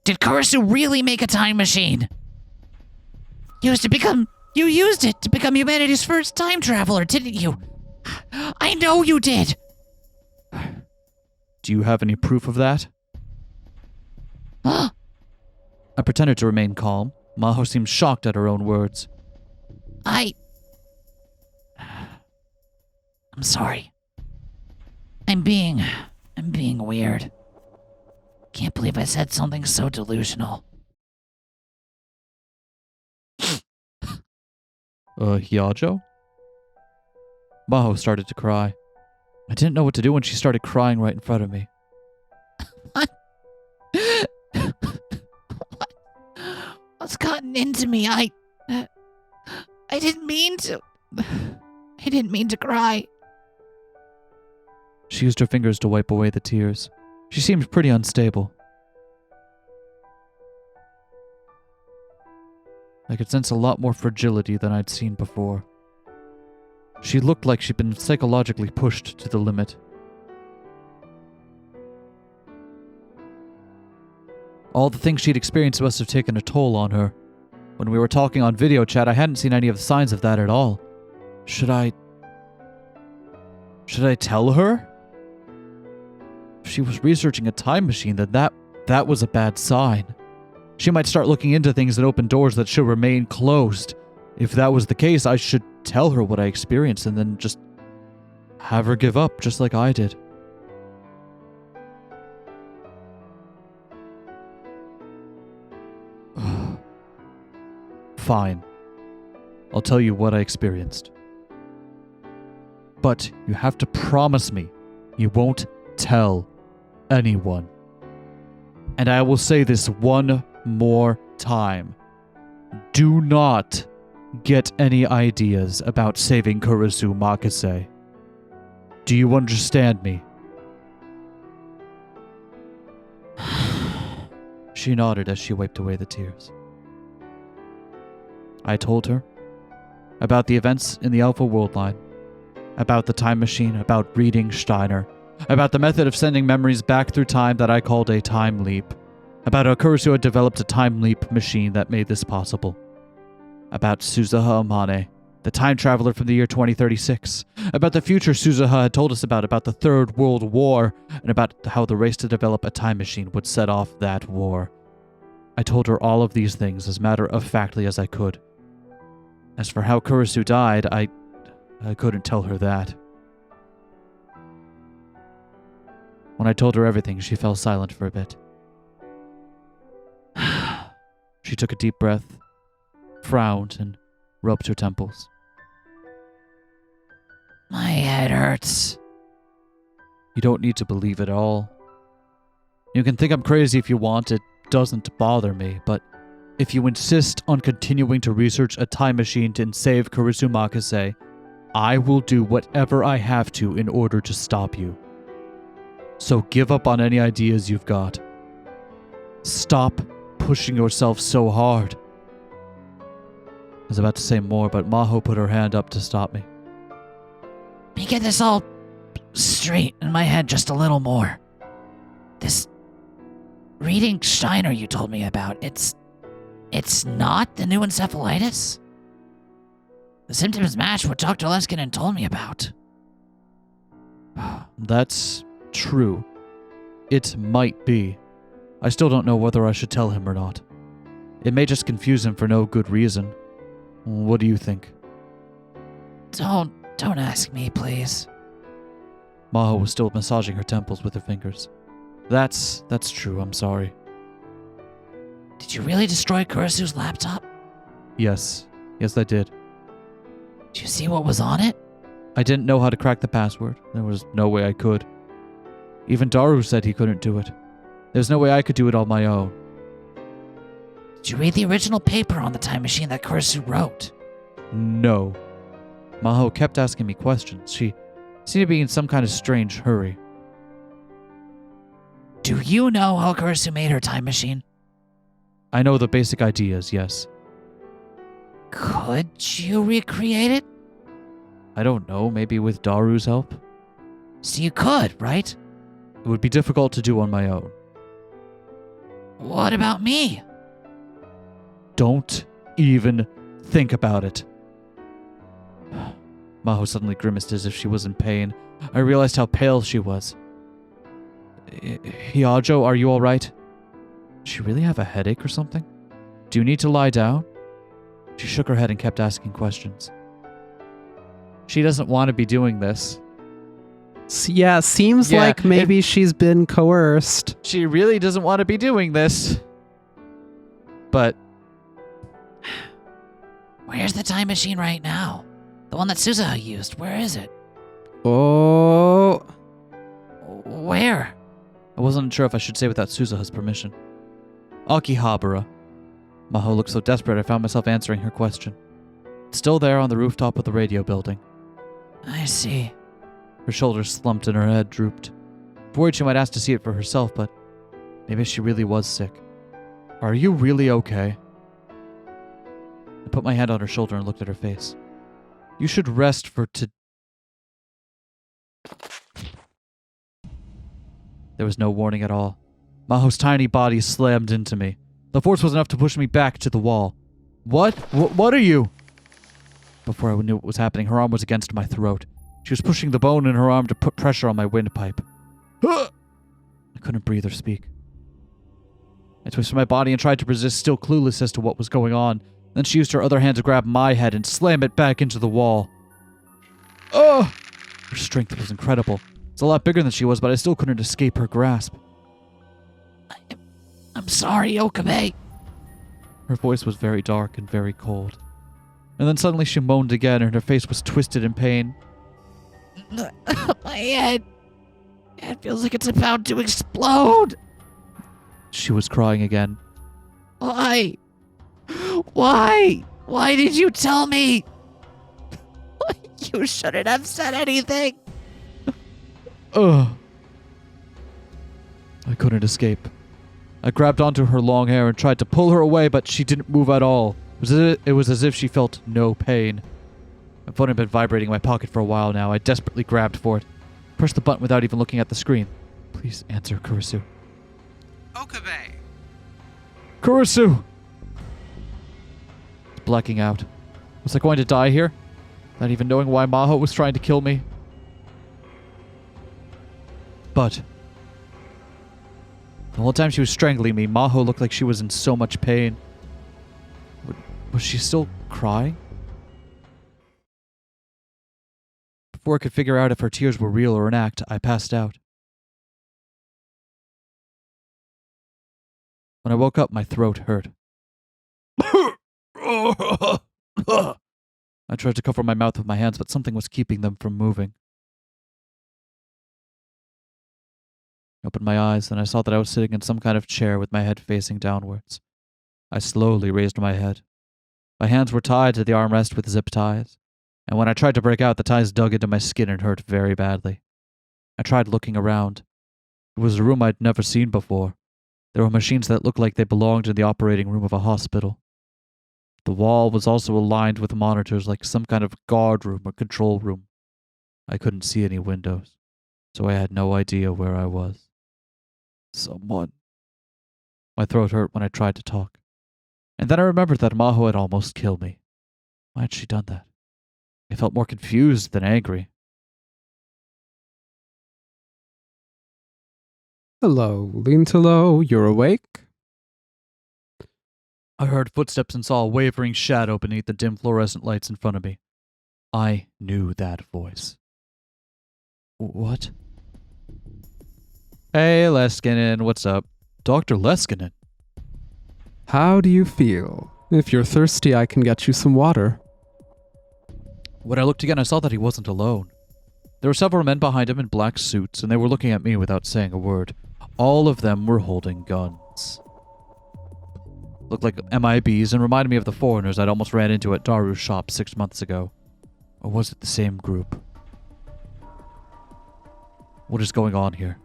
S3: Did Kurisu really make a time machine? You used it to become humanity's first time traveler, didn't you? I know you did.
S1: Do you have any proof of that?
S3: Huh?
S1: I pretended to remain calm. Maho seemed shocked at her own words.
S3: I'm sorry. I'm being weird. Can't believe I said something so delusional.
S1: Hyajo? Maho started to cry. I didn't know what to do when she started crying right in front of me.
S3: What? What's gotten into me? I didn't mean to. I didn't mean to cry.
S1: She used her fingers to wipe away the tears. She seemed pretty unstable. I could sense a lot more fragility than I'd seen before. She looked like she'd been psychologically pushed to the limit. All the things she'd experienced must have taken a toll on her. When we were talking on video chat, I hadn't seen any of the signs of that at all. Should I tell her? If she was researching a time machine, then that was a bad sign. She might start looking into things that open doors that should remain closed. If that was the case, I should tell her what I experienced and then just have her give up, just like I did. Fine. I'll tell you what I experienced. But you have to promise me you won't tell anyone. And I will say this one more time. Do not get any ideas about saving Kurisu Makise. Do you understand me? She nodded as she wiped away the tears. I told her about the events in the Alpha Worldline, about the time machine, about reading Steiner, about the method of sending memories back through time that I called a time leap, about how Kurisu had developed a time leap machine that made this possible, about Suzuha Amane, the time traveler from the year 2036, about the future Suzuha had told us about the Third World War, and about how the race to develop a time machine would set off that war. I told her all of these things as matter-of-factly as I could. As for how Kurisu died, I couldn't tell her that. When I told her everything, she fell silent for a bit. She took a deep breath, frowned, and rubbed her temples.
S3: My head hurts.
S1: You don't need to believe it all. You can think I'm crazy if you want, it doesn't bother me, but if you insist on continuing to research a time machine to save Kurisu Makise, I will do whatever I have to in order to stop you. So give up on any ideas you've got. Stop pushing yourself so hard. I was about to say more, but Maho put her hand up to stop me.
S3: Let me get this all straight in my head just a little more. This reading Steiner you told me about, it's not the new encephalitis? The symptoms match what Dr. Leskinen told me about.
S1: That's true. It might be. I still don't know whether I should tell him or not. It may just confuse him for no good reason. What do you think?
S3: Don't ask me, please.
S1: Maho was still massaging her temples with her fingers. That's true, I'm sorry.
S3: Did you really destroy Kurisu's laptop?
S1: Yes I did.
S3: Did you see what was on it?
S1: I didn't know how to crack the password. There was no way I could. Even Daru said he couldn't do it. There's no way I could do it on my own.
S3: Did you read the original paper on the time machine that Kurisu wrote?
S1: No. Maho kept asking me questions. She seemed to be in some kind of strange hurry.
S3: Do you know how Kurisu made her time machine?
S1: I know the basic ideas, yes.
S3: Could you recreate it?
S1: I don't know, maybe with Daru's help?
S3: So you could, right?
S1: It would be difficult to do on my own.
S3: What about me?
S1: Don't even think about it. Maho suddenly grimaced as if she was in pain. I realized how pale she was. Hyajo, are you alright? Does she really have a headache or something? Do you need to lie down? She shook her head and kept asking questions. She doesn't want to be doing this.
S2: Yeah, seems
S1: Yeah,
S2: like maybe she's been coerced.
S1: She really doesn't want to be doing this. But
S3: Where's the time machine right now? The one that Suzuha used. Where is it?
S2: Oh,
S3: Where?
S1: I wasn't sure if I should say without Suzuha's permission. Akihabara. Maho looked so desperate I found myself answering her question. It's still there on the rooftop of the radio building.
S3: I see.
S1: Her shoulders slumped and her head drooped. I worried she might ask to see it for herself, but maybe she really was sick. Are you really okay? I put my hand on her shoulder and looked at her face. You should rest for There was no warning at all. Maho's tiny body slammed into me. The force was enough to push me back to the wall. What? What are you? Before I knew what was happening, her arm was against my throat. She was pushing the bone in her arm to put pressure on my windpipe. I couldn't breathe or speak. I twisted my body and tried to resist, still clueless as to what was going on. Then she used her other hand to grab my head and slam it back into the wall. Oh! Her strength was incredible. It's a lot bigger than she was, but I still couldn't escape her grasp.
S3: I'm sorry, Okabe.
S1: Her voice was very dark and very cold. And then suddenly she moaned again and her face was twisted in pain.
S3: My head. It feels like it's about to explode.
S1: She was crying again.
S3: Why? Why? Why did you tell me? You shouldn't have said anything.
S1: Ugh. I couldn't escape. I grabbed onto her long hair and tried to pull her away, but she didn't move at all. It was as if she felt no pain. My phone had been vibrating in my pocket for a while now. I desperately grabbed for it. Pressed the button without even looking at the screen. Please answer, Kurisu.
S2: Okabe.
S1: Kurisu! It's blacking out. Was I going to die here? Not even knowing why Maho was trying to kill me. But the whole time she was strangling me, Maho looked like she was in so much pain. Was she still crying? Before I could figure out if her tears were real or an act, I passed out. When I woke up, my throat hurt. I tried to cover my mouth with my hands, but something was keeping them from moving. I opened my eyes, and I saw that I was sitting in some kind of chair with my head facing downwards. I slowly raised my head. My hands were tied to the armrest with zip ties, and when I tried to break out, the ties dug into my skin and hurt very badly. I tried looking around. It was a room I'd never seen before. There were machines that looked like they belonged in the operating room of a hospital. The wall was also aligned with monitors like some kind of guard room or control room. I couldn't see any windows, so I had no idea where I was. Someone. My throat hurt when I tried to talk. And then I remembered that Maho had almost killed me. Why had she done that? I felt more confused than angry.
S2: Hello, Rintaro, you're awake?
S1: I heard footsteps and saw a wavering shadow beneath the dim fluorescent lights in front of me. I knew that voice. What? Hey, Leskinen, what's up? Dr. Leskinen.
S2: How do you feel? If you're thirsty, I can get you some water.
S1: When I looked again, I saw that he wasn't alone. There were several men behind him in black suits, and they were looking at me without saying a word. All of them were holding guns. Looked like MIBs and reminded me of the foreigners I'd almost ran into at Daru's shop 6 months ago. Or was it the same group? What is going on here?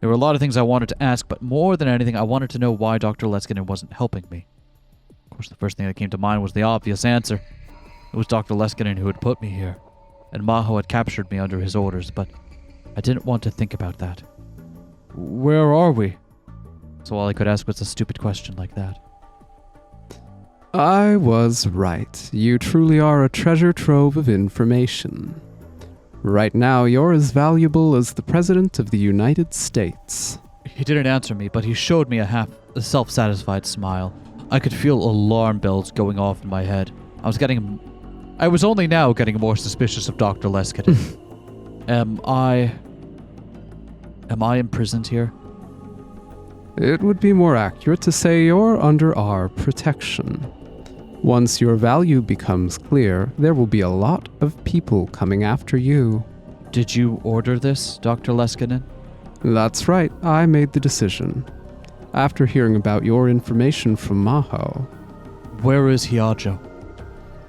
S1: There were a lot of things I wanted to ask, but more than anything, I wanted to know why Dr. Leskinen wasn't helping me. Of course, the first thing that came to mind was the obvious answer. It was Dr. Leskinen who had put me here, and Maho had captured me under his orders, but I didn't want to think about that. Where are we? So all I could ask was a stupid question like that.
S2: I was right. You truly are a treasure trove of information. Right now, you're as valuable as the President of the United States.
S1: He didn't answer me, but he showed me a self-satisfied smile. I could feel alarm bells going off in my head. I was only now getting more suspicious of Dr. Leskinen. Am I Am I imprisoned here?
S2: It would be more accurate to say you're under our protection. Once your value becomes clear, there will be a lot of people coming after you.
S1: Did you order this, Dr. Leskinen?
S2: That's right, I made the decision. After hearing about your information from Maho.
S1: Where is Hyajo?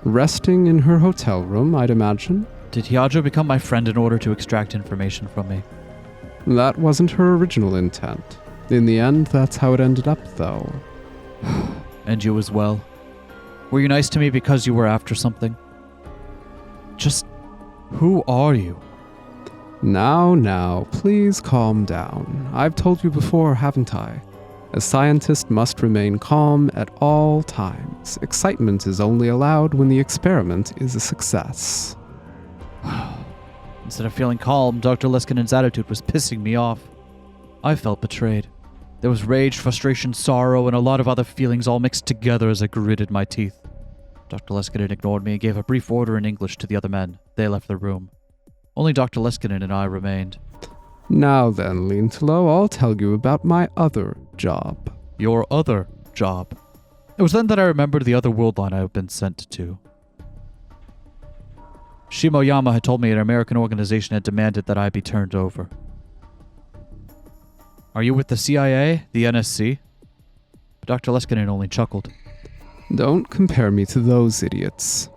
S2: Resting in her hotel room, I'd imagine.
S1: Did Hyajo become my friend in order to extract information from me?
S2: That wasn't her original intent. In the end, that's how it ended up, though.
S1: And you as well. Were you nice to me because you were after something? Just, who are you?
S2: Now, please calm down. I've told you before, haven't I? A scientist must remain calm at all times. Excitement is only allowed when the experiment is a success.
S1: Instead of feeling calm, Dr. Leskinen's attitude was pissing me off. I felt betrayed. There was rage, frustration, sorrow, and a lot of other feelings all mixed together as I gritted my teeth. Dr. Leskinen ignored me and gave a brief order in English to the other men. They left the room. Only Dr. Leskinen and I remained.
S2: Now then, Lintalo, I'll tell you about my other job.
S1: Your other job. It was then that I remembered the other worldline I had been sent to. Shimoyama had told me an American organization had demanded that I be turned over. Are you with the CIA, the NSC? But Dr. Leskinen only chuckled.
S2: Don't compare me to those idiots.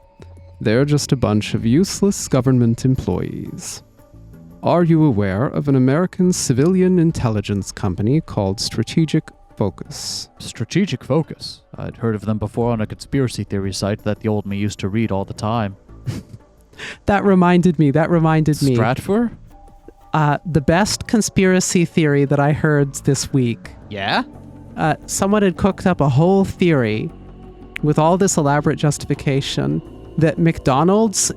S2: They're just a bunch of useless government employees. Are you aware of an American civilian intelligence company called Strategic Focus?
S1: Strategic Focus? I'd heard of them before on a conspiracy theory site that the old me used to read all the time.
S4: That reminded me.
S1: Stratfor?
S4: The best conspiracy theory that I heard this week.
S1: Yeah?
S4: Someone had cooked up a whole theory with all this elaborate justification that McDonald's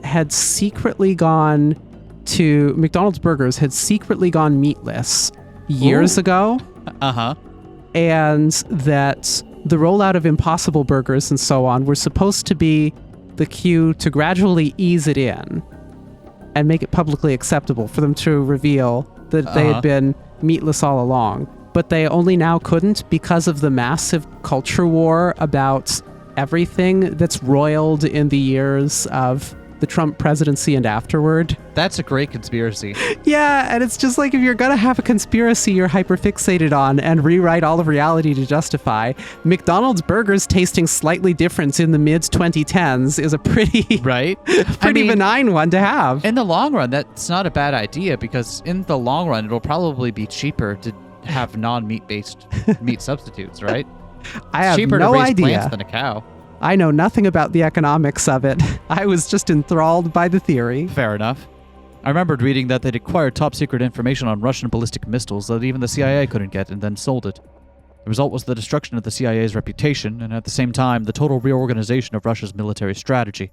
S4: burgers had secretly gone meatless years ago.
S1: Uh-huh.
S4: And that the rollout of Impossible Burgers and so on were supposed to be the cue to gradually ease it in and make it publicly acceptable for them to reveal that they had been meatless all along. But they only now couldn't because of the massive culture war about everything that's roiled in the years of the Trump presidency and afterward.
S1: That's a great conspiracy.
S4: Yeah, and it's just like if you're gonna have a conspiracy you're hyperfixated on and rewrite all of reality to justify, McDonald's burgers tasting slightly different in the mid-2010s is a pretty benign one to have.
S1: In the long run, that's not a bad idea because in the long run, it'll probably be cheaper to have non-meat-based meat substitutes, right?
S4: I have
S1: cheaper
S4: no
S1: to raise
S4: idea.
S1: plants than a cow.
S4: I know nothing about the economics of it. I was just enthralled by the theory.
S1: Fair enough. I remembered reading that they'd acquired top-secret information on Russian ballistic missiles that even the CIA couldn't get and then sold it. The result was the destruction of the CIA's reputation and at the same time, the total reorganization of Russia's military strategy.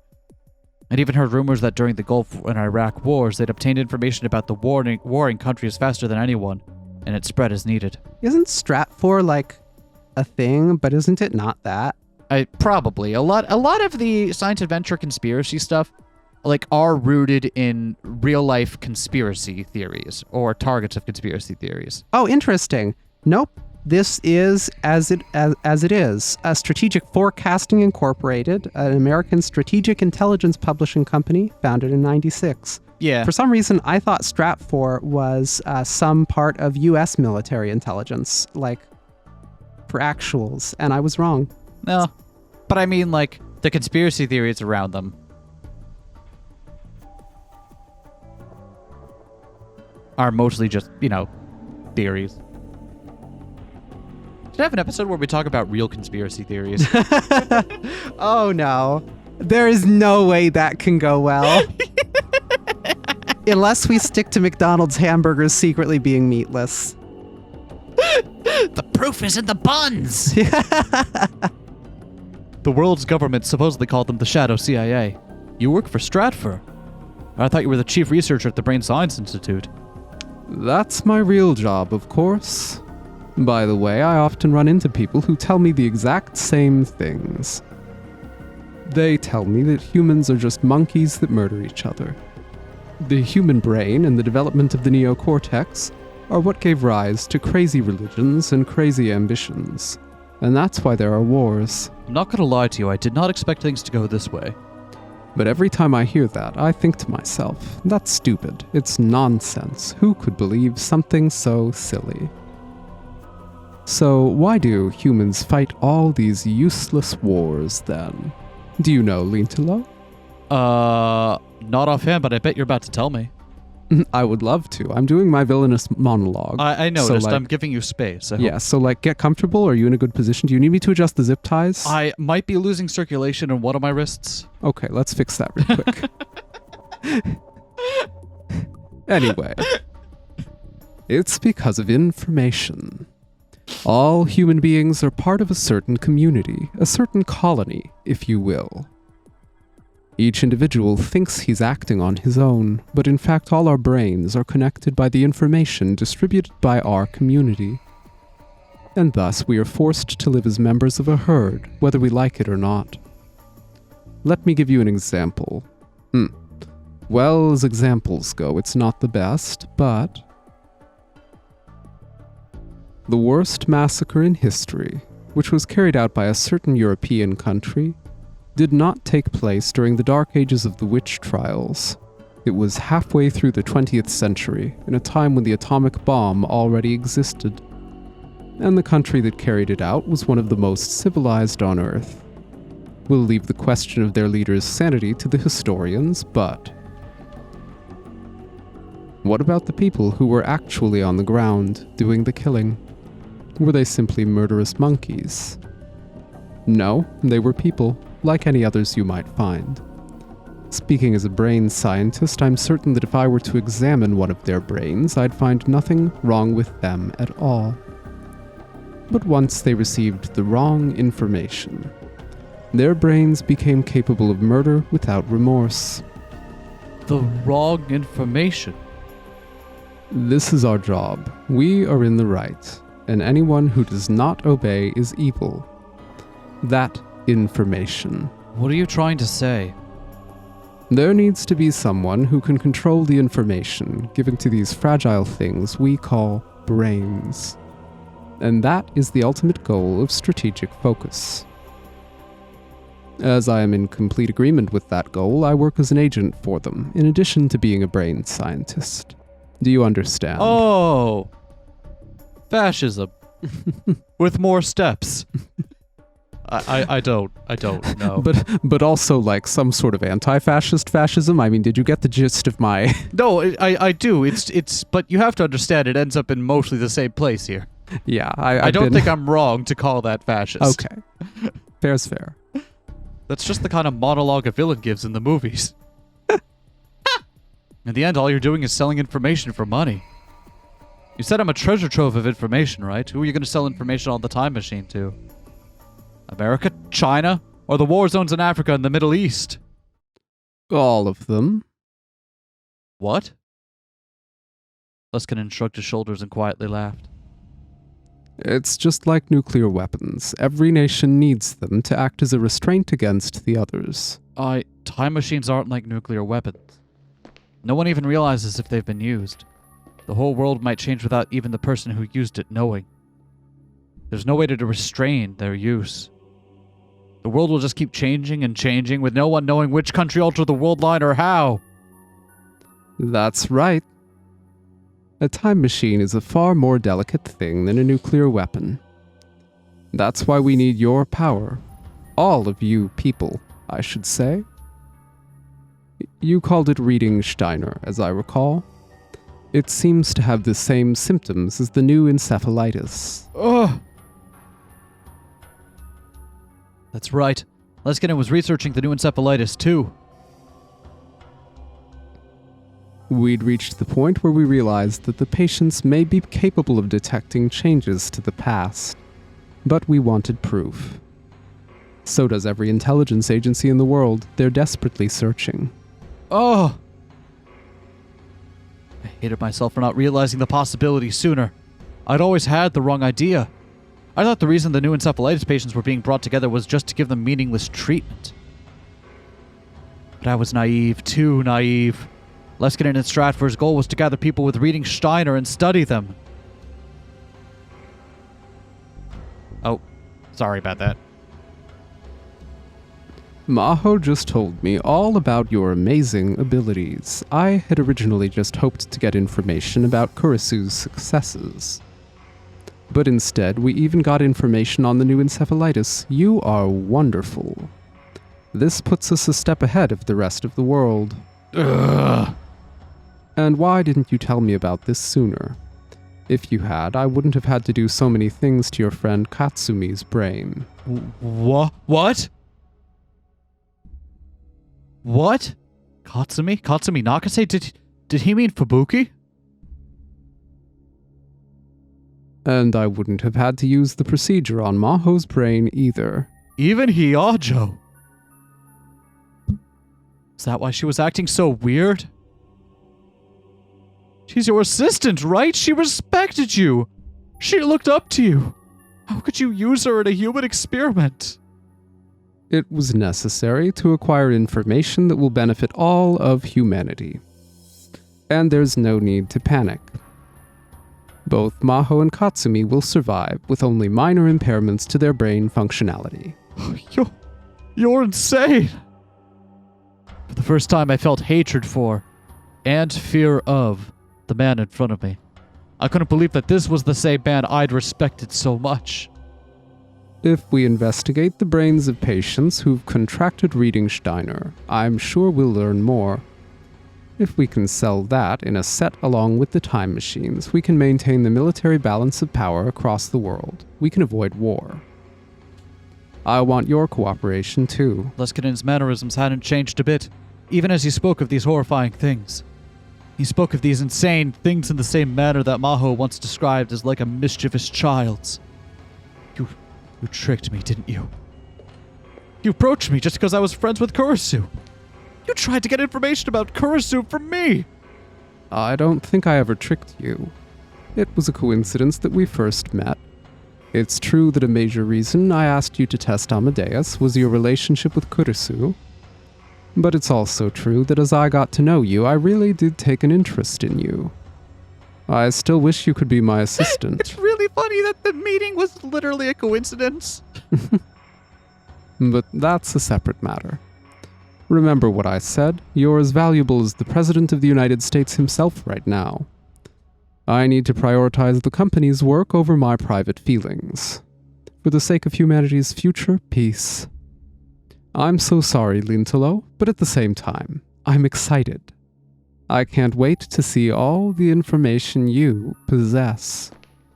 S1: I'd even heard rumors that during the Gulf and Iraq wars, they'd obtained information about the warring countries faster than anyone, and it spread as needed.
S4: Isn't Stratfor like a thing, but isn't it not that?
S1: Probably. A lot of the science adventure conspiracy stuff are rooted in real life conspiracy theories or targets of conspiracy theories.
S4: Oh, interesting. Nope. This is as it is. Strategic Forecasting Incorporated, an American strategic intelligence publishing company founded in 1996.
S1: Yeah.
S4: For some reason, I thought Stratfor was some part of U.S. military intelligence, like for actuals, and I was wrong.
S1: No, but I mean, the conspiracy theories around them. Are mostly just, theories. Should I have an episode where we talk about real conspiracy theories?
S4: Oh, no. There is no way that can go well. Unless we stick to McDonald's hamburgers secretly being meatless.
S3: The proof is in the buns.
S1: The world's government supposedly called them the Shadow CIA. You work for Stratfor. I thought you were the chief researcher at the Brain Science Institute.
S2: That's my real job, of course. By the way, I often run into people who tell me the exact same things. They tell me that humans are just monkeys that murder each other. The human brain and the development of the neocortex are what gave rise to crazy religions and crazy ambitions. And that's why there are wars.
S1: I'm not gonna lie to you, I did not expect things to go this way.
S2: But every time I hear that, I think to myself, that's stupid. It's nonsense. Who could believe something so silly? So why do humans fight all these useless wars then? Do you know, Lintalo?
S1: Not offhand, but I bet you're about to tell me.
S2: I would love to. I'm doing my villainous monologue.
S1: I noticed.
S2: So,
S1: I'm giving you space.
S2: Yeah, so get comfortable. Are you in a good position? Do you need me to adjust the zip ties?
S1: I might be losing circulation in one of my wrists.
S2: Okay, let's fix that real quick. Anyway, it's because of information. All human beings are part of a certain community, a certain colony, if you will. Each individual thinks he's acting on his own, but in fact all our brains are connected by the information distributed by our community. And thus we are forced to live as members of a herd, whether we like it or not. Let me give you an example. Well, as examples go, it's not the best, but... the worst massacre in history, which was carried out by a certain European country, did not take place during the dark ages of the witch trials. It was halfway through the 20th century, in a time when the atomic bomb already existed. And the country that carried it out was one of the most civilized on Earth. We'll leave the question of their leader's sanity to the historians, but... what about the people who were actually on the ground, doing the killing? Were they simply murderous monkeys? No, they were people, like any others you might find. Speaking as a brain scientist, I'm certain that if I were to examine one of their brains, I'd find nothing wrong with them at all. But once they received the wrong information, their brains became capable of murder without remorse.
S1: The wrong information?
S2: This is our job. We are in the right, and anyone who does not obey is evil. That information.
S1: What are you trying to say?
S2: There needs to be someone who can control the information given to these fragile things we call brains. And that is the ultimate goal of strategic focus. As I am in complete agreement with that goal, I work as an agent for them, in addition to being a brain scientist. Do you understand?
S1: Oh! Fascism. With more steps. I don't know.
S2: But also like some sort of anti-fascist fascism? I mean, did you get the gist of my...
S1: No, I do. It's but you have to understand it ends up in mostly the same place here.
S2: Yeah,
S1: I don't think I'm wrong to call that fascist.
S2: Okay. Fair's fair.
S1: That's just the kind of monologue a villain gives in the movies. In the end, all you're doing is selling information for money. You said I'm a treasure trove of information, right? Who are you going to sell information on the time machine to? America? China? Or the war zones in Africa and the Middle East?
S2: All of them.
S1: What? Leskinen shrugged his shoulders and quietly laughed.
S2: It's just like nuclear weapons. Every nation needs them to act as a restraint against the others.
S1: Time machines aren't like nuclear weapons. No one even realizes if they've been used. The whole world might change without even the person who used it knowing. There's no way to restrain their use. The world will just keep changing and changing with no one knowing which country altered the world line or how.
S2: That's right. A time machine is a far more delicate thing than a nuclear weapon. That's why we need your power. All of you people, I should say. You called it reading Steiner, as I recall. It seems to have the same symptoms as the new encephalitis.
S1: Ugh. That's right. Leskinen was researching the new encephalitis, too.
S2: We'd reached the point where we realized that the patients may be capable of detecting changes to the past, but we wanted proof. So does every intelligence agency in the world. They're desperately searching.
S1: Oh! I hated myself for not realizing the possibility sooner. I'd always had the wrong idea. I thought the reason the new encephalitis patients were being brought together was just to give them meaningless treatment. But I was naive, too naive. Leskinen and Stratford's goal was to gather people with reading Steiner and study them. Oh, sorry about that.
S2: Maho just told me all about your amazing abilities. I had originally just hoped to get information about Kurisu's successes. But instead, we even got information on the new encephalitis. You are wonderful. This puts us a step ahead of the rest of the world.
S1: Ugh.
S2: And why didn't you tell me about this sooner? If you had, I wouldn't have had to do so many things to your friend Katsumi's brain.
S1: What? What? What? Katsumi? Katsumi Nakase? Did he mean Fubuki?
S2: And I wouldn't have had to use the procedure on Maho's brain either.
S1: Even Hyajo? Is that why she was acting so weird? She's your assistant, right? She respected you. She looked up to you. How could you use her in a human experiment?
S2: It was necessary to acquire information that will benefit all of humanity. And there's no need to panic. Both Maho and Katsumi will survive with only minor impairments to their brain functionality.
S1: You're insane! For the first time, I felt hatred for, and fear of, the man in front of me. I couldn't believe that this was the same man I'd respected so much.
S2: If we investigate the brains of patients who've contracted reading Steiner, I'm sure we'll learn more. If we can sell that in a set along with the time machines, we can maintain the military balance of power across the world. We can avoid war. I want your cooperation too.
S1: Leskinen's mannerisms hadn't changed a bit, even as he spoke of these horrifying things. He spoke of these insane things in the same manner that Maho once described as like a mischievous child's. You tricked me, didn't you? You approached me just because I was friends with Kurisu. You tried to get information about Kurisu from me.
S2: I don't think I ever tricked you. It was a coincidence that we first met. It's true that a major reason I asked you to test Amadeus was your relationship with Kurisu. But it's also true that as I got to know you, I really did take an interest in you. I still wish you could be my assistant.
S1: It's really funny that the meeting was literally a coincidence.
S2: But that's a separate matter. Remember what I said, you're as valuable as the President of the United States himself right now. I need to prioritize the company's work over my private feelings. For the sake of humanity's future peace. I'm so sorry, Lintalo, but at the same time, I'm excited. I can't wait to see all the information you possess.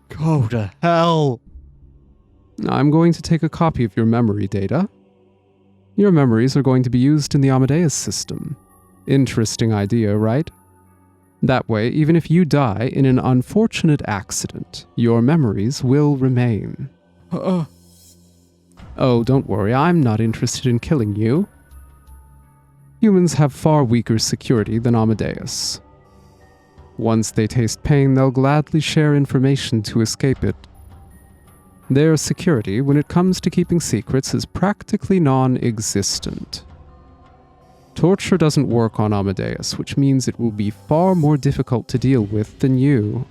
S1: Go to hell.
S2: I'm going to take a copy of your memory data. Your memories are going to be used in the Amadeus system. Interesting idea, right? That way, even if you die in an unfortunate accident, your memories will remain. Oh, don't worry, I'm not interested in killing you. Humans have far weaker security than Amadeus. Once they taste pain, they'll gladly share information to escape it. Their security, when it comes to keeping secrets, is practically non-existent. Torture doesn't work on Amadeus, which means it will be far more difficult to deal with than you.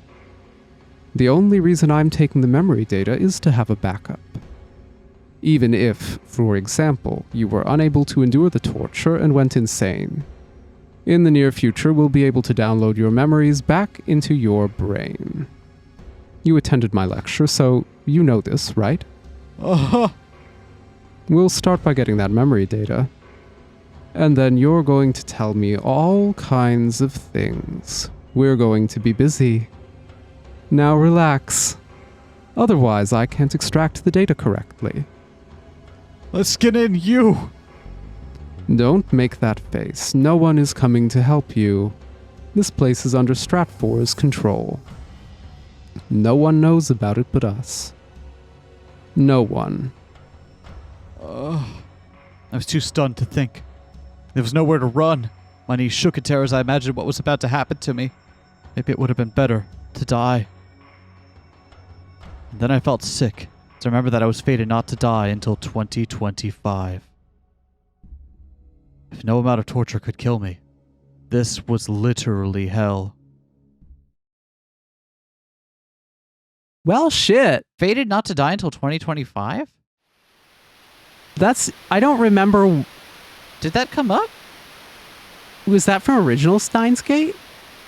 S2: The only reason I'm taking the memory data is to have a backup. Even if, for example, you were unable to endure the torture and went insane. In the near future, we'll be able to download your memories back into your brain. You attended my lecture, so you know this, right? We'll start by getting that memory data. And then you're going to tell me all kinds of things. We're going to be busy. Now relax. Otherwise, I can't extract the data correctly.
S1: Let's get in you.
S2: Don't make that face. No one is coming to help you. This place is under Stratfor's control. No one knows about it but us. No one.
S1: I was too stunned to think. There was nowhere to run. My knees shook in terror as I imagined what was about to happen to me. Maybe it would have been better to die. And then I felt sick to remember that I was fated not to die until 2025. If no amount of torture could kill me, This was literally hell.
S4: Well, shit.
S1: Fated not to die until 2025?
S4: I don't remember.
S1: Did that come up?
S4: Was that from original Steins Gate?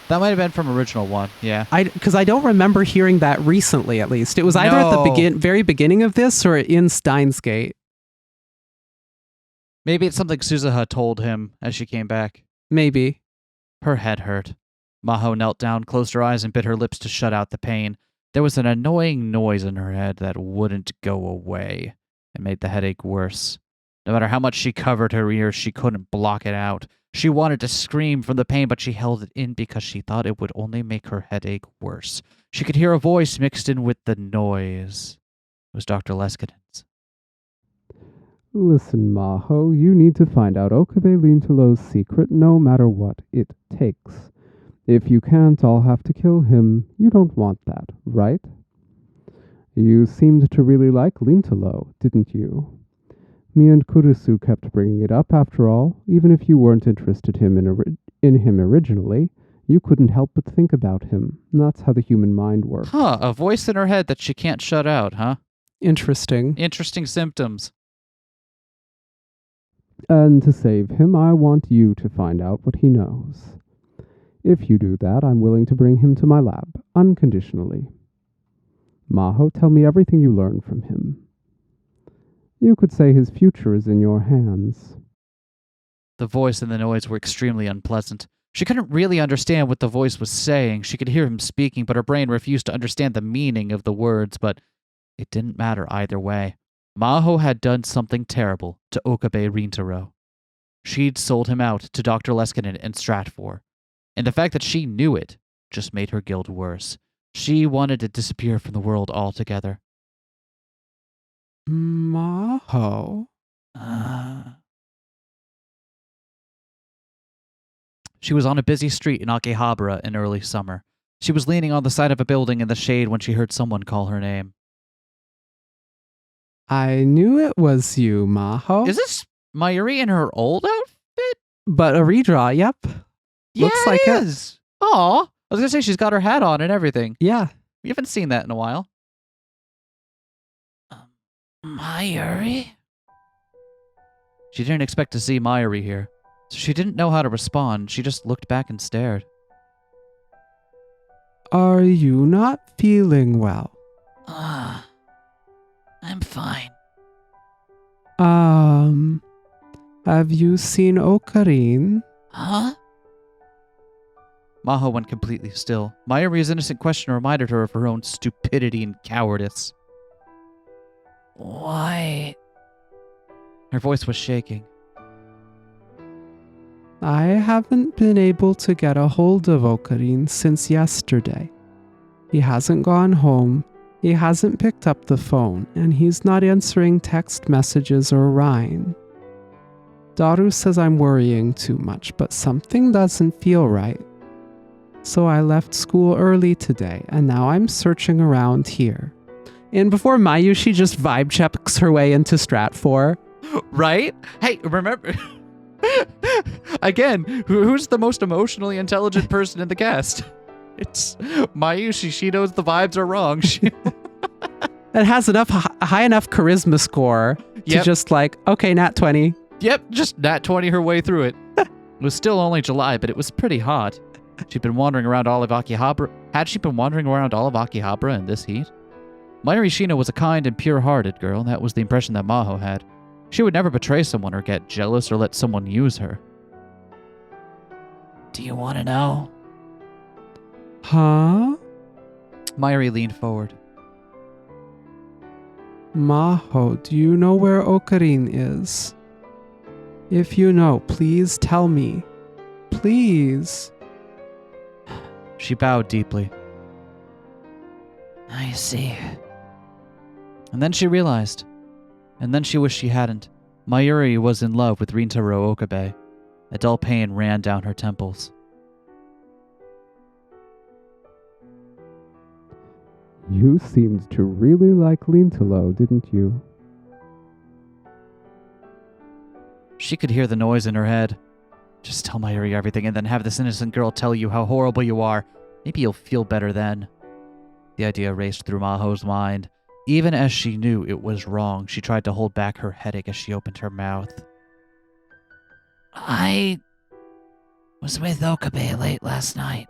S1: That might have been from original one, yeah.
S4: Because I don't remember hearing that recently, at least. It was either at the very beginning of this or in Steins Gate.
S1: Maybe it's something Suzuha told him as she came back.
S4: Maybe.
S1: Her head hurt. Maho knelt down, closed her eyes, and bit her lips to shut out the pain. There was an annoying noise in her head that wouldn't go away. It made the headache worse. No matter how much she covered her ears, she couldn't block it out. She wanted to scream from the pain, but she held it in because she thought it would only make her headache worse. She could hear a voice mixed in with the noise. It was Dr. Leskinen's.
S2: Listen, Maho, you need to find out Okabe Rintalo's secret no matter what it takes. If you can't, I'll have to kill him. You don't want that, right? You seemed to really like Rintaro, didn't you? Me and Kurisu kept bringing it up after all. Even if you weren't interested in him originally, you couldn't help but think about him. That's how the human mind works.
S1: Huh, a voice in her head that she can't shut out, huh?
S4: Interesting.
S1: Interesting symptoms.
S2: And to save him, I want you to find out what he knows. If you do that, I'm willing to bring him to my lab, unconditionally. Maho, tell me everything you learned from him. You could say his future is in your hands.
S1: The voice and the noise were extremely unpleasant. She couldn't really understand what the voice was saying. She could hear him speaking, but her brain refused to understand the meaning of the words, but it didn't matter either way. Maho had done something terrible to Okabe Rintaro. She'd sold him out to Dr. Leskinen and Stratfor, and the fact that she knew it just made her guilt worse. She wanted to disappear from the world altogether.
S4: Maho?
S1: She was on a busy street in Akihabara in early summer. She was leaning on the side of a building in the shade when she heard someone call her name.
S4: I knew it was you, Maho.
S1: Is this Mayuri in her old outfit?
S4: But a redraw, yep.
S1: Yeah,
S4: Looks like
S1: it is. Aw. I was going to say she's got her hat on and everything.
S4: Yeah.
S1: We haven't seen that in a while.
S3: Mayuri?
S1: She didn't expect to see Mayuri here, so she didn't know how to respond. She just looked back and stared.
S4: Are you not feeling well?
S3: I'm fine.
S4: Have you seen Okarin?
S3: Huh?
S1: Maho went completely still. Mayuri's innocent question reminded her of her own stupidity and cowardice.
S3: Why?
S1: Her voice was shaking.
S4: I haven't been able to get a hold of Okarin since yesterday. He hasn't gone home, he hasn't picked up the phone, and he's not answering text messages or Rhine. Daru says I'm worrying too much, but something doesn't feel right. So I left school early today, and now I'm searching around here. And before Mayu, she just vibe checks her way into Stratfor.
S1: Right? Hey, remember... Again, who's the most emotionally intelligent person in the cast? It's Mayushi. She knows the vibes are wrong.
S4: It has enough high enough charisma score to just like, okay, nat 20.
S1: Yep, just nat 20 her way through it. It was still only July, but it was pretty hot. She'd been wandering around all of Akihabara. Had she been wandering around all of Akihabara in this heat? Mayuri Shino was a kind and pure-hearted girl, and that was the impression that Maho had. She would never betray someone or get jealous or let someone use her.
S3: Do you want to know?
S4: Huh?
S1: Mayuri leaned forward.
S4: Maho, do you know where Okarin is? If you know, please tell me. Please.
S1: She bowed deeply.
S3: I see.
S1: And then she realized. And then she wished she hadn't. Mayuri was in love with Rintaro Okabe. A dull pain ran down her temples.
S2: You seemed to really like Rintaro, didn't you?
S1: She could hear the noise in her head. Just tell Mayuri everything and then have this innocent girl tell you how horrible you are. Maybe you'll feel better then. The idea raced through Maho's mind. Even as she knew it was wrong, she tried to hold back her headache as she opened her mouth.
S3: I was with Okabe late last night.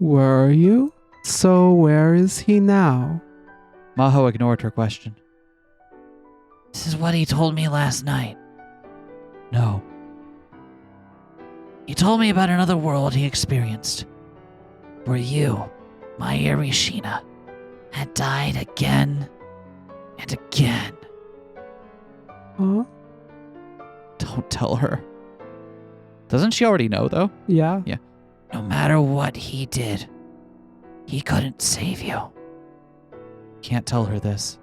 S4: Were you? So where is he now?
S1: Maho ignored her question.
S3: This is what he told me last night.
S1: No.
S3: He told me about another world he experienced, where you, Mayuri Shina, had died again and again.
S4: Huh?
S1: Don't tell her. Doesn't she already know, though?
S4: Yeah.
S3: No matter what he did, he couldn't save you.
S1: Can't tell her this.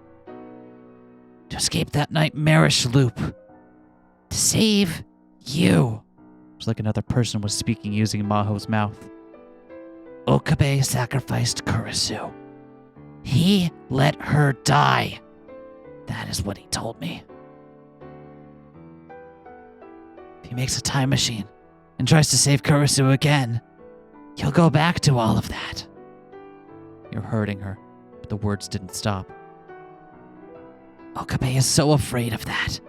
S3: To escape that nightmarish loop. To save you.
S1: It was like another person was speaking using Maho's mouth.
S3: Okabe sacrificed Kurisu. He let her die. That is what he told me. If he makes a time machine and tries to save Kurisu again, he'll go back to all of that.
S1: You're hurting her, but the words didn't stop.
S3: Okabe is so afraid of that.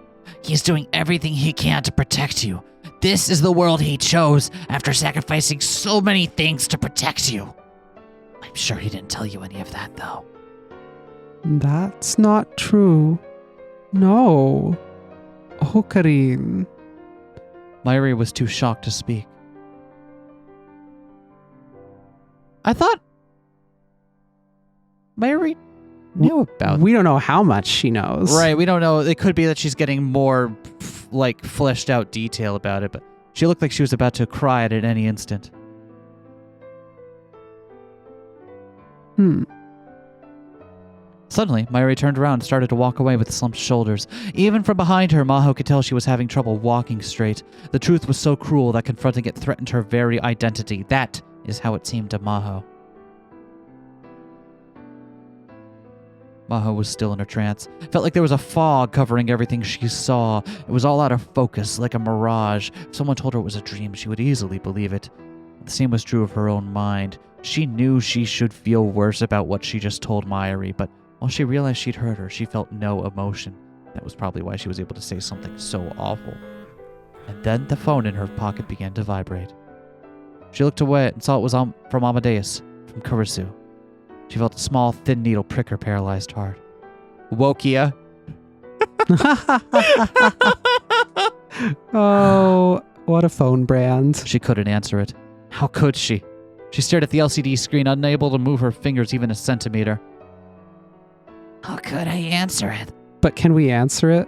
S3: He's doing everything he can to protect you. This is the world he chose after sacrificing so many things to protect you. I'm sure he didn't tell you any of that, though.
S4: That's not true. No. Okarin.
S1: Mayuri was too shocked to speak. I thought Mayuri knew about
S4: We don't know how much she knows.
S1: Right, we don't know. It could be that she's getting more, fleshed out detail about it, but she looked like she was about to cry at any instant. Suddenly, Mayuri turned around and started to walk away with slumped shoulders. Even from behind her, Maho could tell she was having trouble walking straight. The truth was so cruel that confronting it threatened her very identity. That is how it seemed to Maho. Maho was still in a trance. It felt like there was a fog covering everything she saw. It was all out of focus, like a mirage. If someone told her it was a dream, she would easily believe it. The same was true of her own mind. She knew she should feel worse about what she just told Mayuri, but while she realized she'd hurt her, she felt no emotion. That was probably why she was able to say something so awful. And then the phone in her pocket began to vibrate. She looked away and saw it was from Amadeus, from Kurisu. She felt a small, thin needle prick her paralyzed heart. Wokia.
S4: Oh, what a phone brand.
S1: She couldn't answer it. How could she? She stared at the LCD screen, unable to move her fingers even a centimeter.
S3: How could I answer it?
S4: But can we answer it?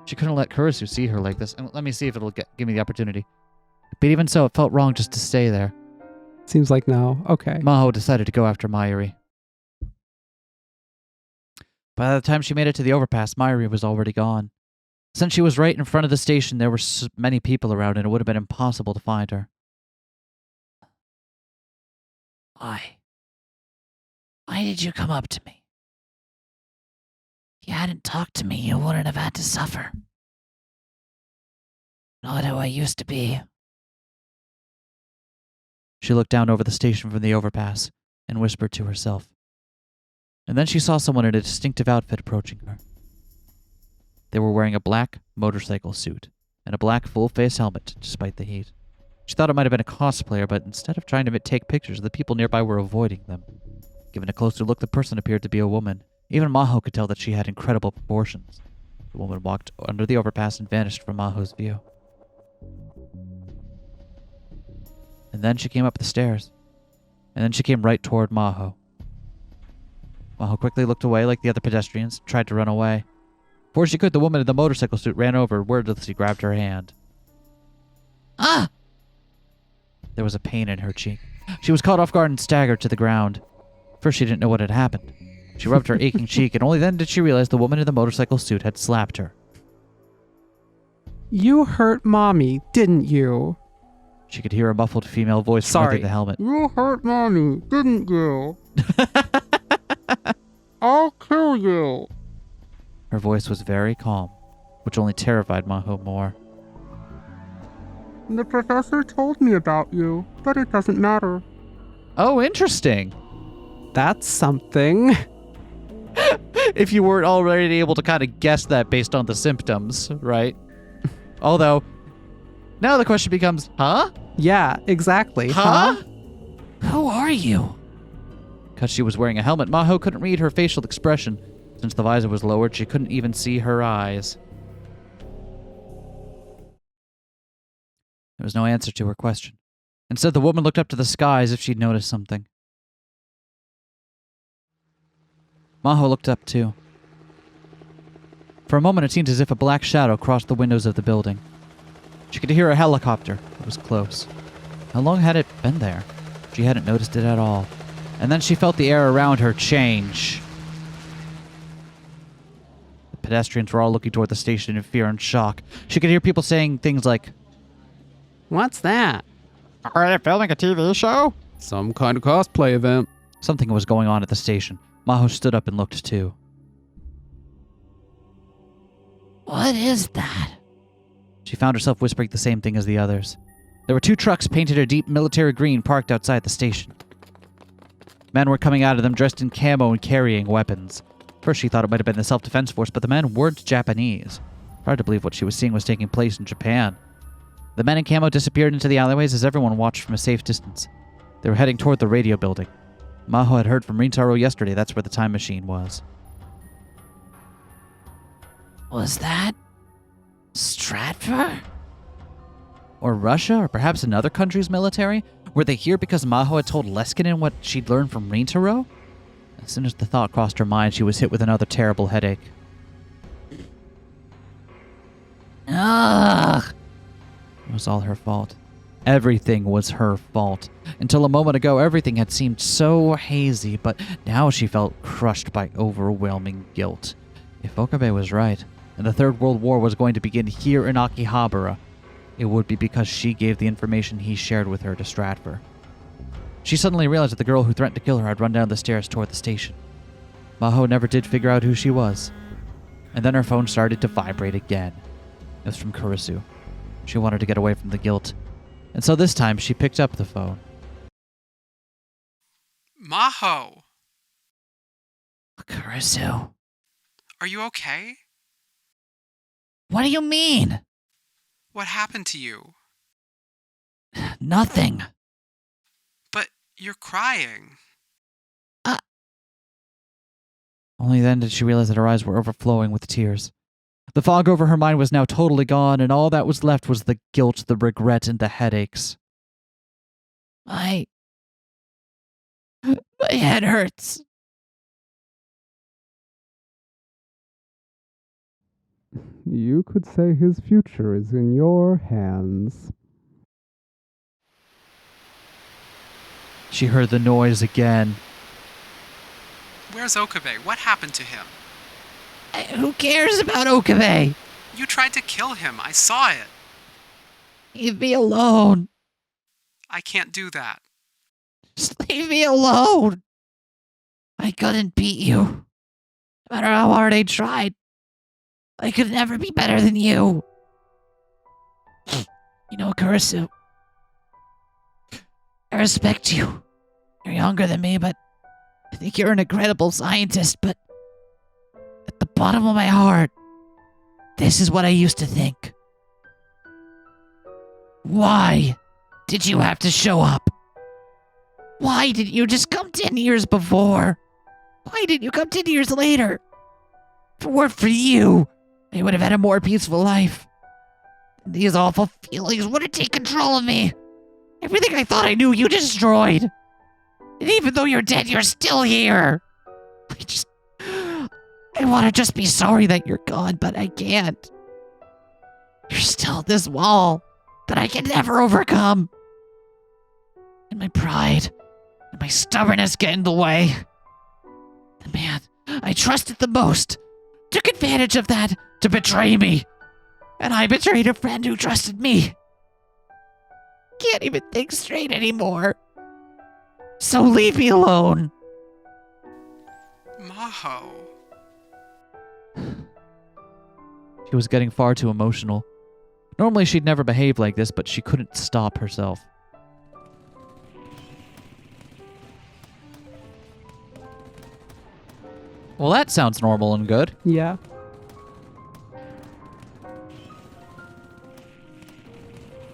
S1: She couldn't let Kurisu see her like this. And let me see if it'll give me the opportunity. But even so, it felt wrong just to stay there.
S4: Seems like no. Okay.
S1: Maho decided to go after Mayuri. By the time she made it to the overpass, Mayuri was already gone. Since she was right in front of the station, there were so many people around and it would have been impossible to find her.
S3: Why? Why did you come up to me? If you hadn't talked to me, you wouldn't have had to suffer. Not who I used to be.
S1: She looked down over the station from the overpass and whispered to herself. And then she saw someone in a distinctive outfit approaching her. They were wearing a black motorcycle suit and a black full-face helmet despite the heat. She thought it might have been a cosplayer, but instead of trying to take pictures, the people nearby were avoiding them. Given a closer look, the person appeared to be a woman. Even Maho could tell that she had incredible proportions. The woman walked under the overpass and vanished from Maho's view. And then she came up the stairs. And then she came right toward Maho. Maho quickly looked away like the other pedestrians, tried to run away. Before she could, the woman in the motorcycle suit ran over and wordlessly grabbed her hand.
S3: Ah!
S1: There was a pain in her cheek. She was caught off guard and staggered to the ground. First, she didn't know what had happened. She rubbed her aching cheek, and only then did she realize the woman in the motorcycle suit had slapped her.
S4: You hurt Mommy, didn't you?
S1: She could hear a muffled female voice from under the helmet.
S4: You hurt Mommy, didn't you? I'll kill you.
S1: Her voice was very calm, which only terrified Maho more.
S2: The professor told me about you, but it doesn't matter.
S1: Oh, interesting.
S4: That's something.
S1: If you weren't already able to kind of guess that based on the symptoms, right? Although, now the question becomes, huh?
S4: Yeah, exactly.
S1: Huh?
S3: Who are you?
S1: Because she was wearing a helmet, Maho couldn't read her facial expression. Since the visor was lowered, she couldn't even see her eyes. There was no answer to her question. Instead, the woman looked up to the sky as if she'd noticed something. Maho looked up too. For a moment, it seemed as if a black shadow crossed the windows of the building. She could hear a helicopter. It was close. How long had it been there? She hadn't noticed it at all. And then she felt the air around her change. The pedestrians were all looking toward the station in fear and shock. She could hear people saying things like,
S4: What's that?
S1: "Are they filming a TV show?"
S2: Some kind of cosplay event.
S1: Something was going on at the station. Maho stood up and looked too.
S3: What is that?
S1: She found herself whispering the same thing as the others. There were 2 trucks painted a deep military green parked outside the station. Men were coming out of them dressed in camo and carrying weapons. First she thought it might have been the self-defense force, but the men weren't Japanese. Hard to believe what she was seeing was taking place in Japan. The men in camo disappeared into the alleyways as everyone watched from a safe distance. They were heading toward the radio building. Maho had heard from Rintaro yesterday that's where the time machine was.
S3: Was that Stratford?
S1: Or Russia, or perhaps another country's military? Were they here because Maho had told Leskinen what she'd learned from Rintaro? As soon as the thought crossed her mind, she was hit with another terrible headache.
S3: Ugh!
S1: It was all her fault. Everything was her fault. Until a moment ago, everything had seemed so hazy, but now she felt crushed by overwhelming guilt. If Okabe was right, and the Third World War was going to begin here in Akihabara, it would be because she gave the information he shared with her to Stratford. She suddenly realized that the girl who threatened to kill her had run down the stairs toward the station. Maho never did figure out who she was. And then her phone started to vibrate again. It was from Kurisu. She wanted to get away from the guilt. And so this time, she picked up the phone.
S2: Maho,
S3: Kurisu.
S2: are you okay?
S3: What do you mean?
S2: What happened to you?
S3: Nothing.
S2: But you're crying.
S1: Only then did she realize that her eyes were overflowing with tears. The fog over her mind was now totally gone, and all that was left was the guilt, the regret, and the headaches.
S3: My head hurts.
S2: You could say his future is in your hands.
S1: She heard the noise again.
S2: Where's Okabe? What happened to him?
S3: Who cares about Okabe?
S2: You tried to kill him. I saw it.
S3: Leave me alone.
S2: I can't do that.
S3: Just leave me alone. I couldn't beat you. No matter how hard I tried. I could never be better than you. You know, Kurisu, I respect you. You're younger than me, but I think you're an incredible scientist, but at the bottom of my heart, this is what I used to think. Why did you have to show up? Why didn't you just come 10 years before? Why didn't you come 10 years later? If it weren't for you, I would have had a more peaceful life. These awful feelings wouldn't take control of me. Everything I thought I knew, you destroyed. And even though you're dead, you're still here. I want to just be sorry that you're gone, but I can't. You're still this wall that I can never overcome. And my pride and my stubbornness get in the way. The man I trusted the most took advantage of that to betray me. And I betrayed a friend who trusted me. Can't even think straight anymore. So leave me alone.
S2: Maho.
S1: She was getting far too emotional. Normally she'd never behave like this, but she couldn't stop herself. Well, that sounds normal and good.
S4: Yeah.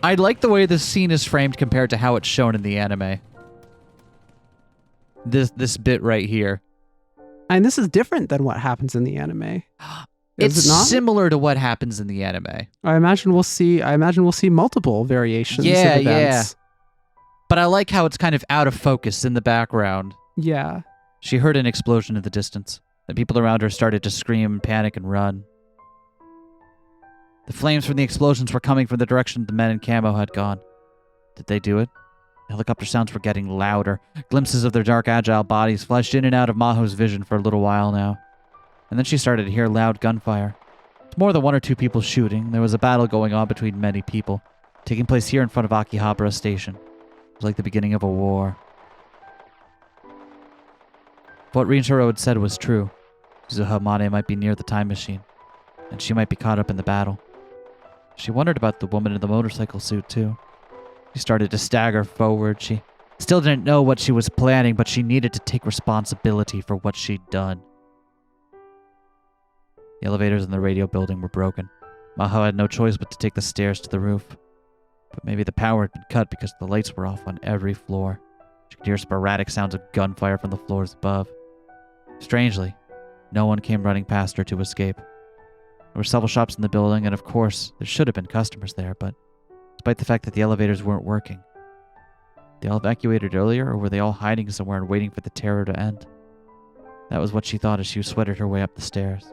S1: I like the way this scene is framed compared to how it's shown in the anime. This bit right here.
S4: And this is different than what happens in the anime.
S1: It's
S4: Is it not?
S1: similar to what happens in the anime.
S4: I imagine we'll see multiple variations
S1: Yeah,
S4: of events.
S1: But I like how it's kind of out of focus in the background.
S4: Yeah.
S1: She heard an explosion in the distance. The people around her started to scream, panic, and run. The flames from the explosions were coming from the direction the men in camo had gone. Did they do it? The helicopter sounds were getting louder. Glimpses of their dark, agile bodies flashed in and out of Maho's vision for a little while now. And then she started to hear loud gunfire. It's more than one or two people shooting. There was a battle going on between many people, taking place here in front of Akihabara Station. It was like the beginning of a war. What Rintaro had said was true. Suzuha Mane might be near the time machine, and she might be caught up in the battle. She wondered about the woman in the motorcycle suit, too. She started to stagger forward. She still didn't know what she was planning, but she needed to take responsibility for what she'd done. The elevators in the radio building were broken. Maho had no choice but to take the stairs to the roof. But maybe the power had been cut because the lights were off on every floor. She could hear sporadic sounds of gunfire from the floors above. Strangely, no one came running past her to escape. There were several shops in the building, and of course, there should have been customers there, but despite the fact that the elevators weren't working, they all evacuated earlier, or were they all hiding somewhere and waiting for the terror to end? That was what she thought as she sweated her way up the stairs.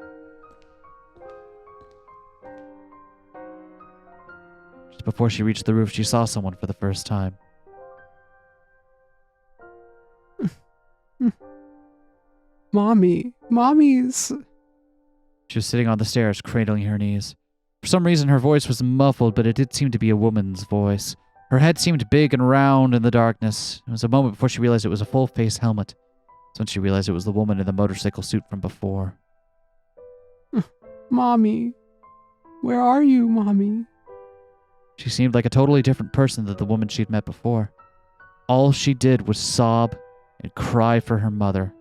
S1: Just before she reached the roof, she saw someone for the first time.
S4: Mommy's.
S1: She was sitting on the stairs, cradling her knees. For some reason, her voice was muffled, but it did seem to be a woman's voice. Her head seemed big and round in the darkness. It was a moment before she realized it was a full-face helmet. That's when she realized it was the woman in the motorcycle suit from before.
S4: Mommy. Where are you, Mommy?
S1: She seemed like a totally different person than the woman she'd met before. All she did was sob and cry for her mother.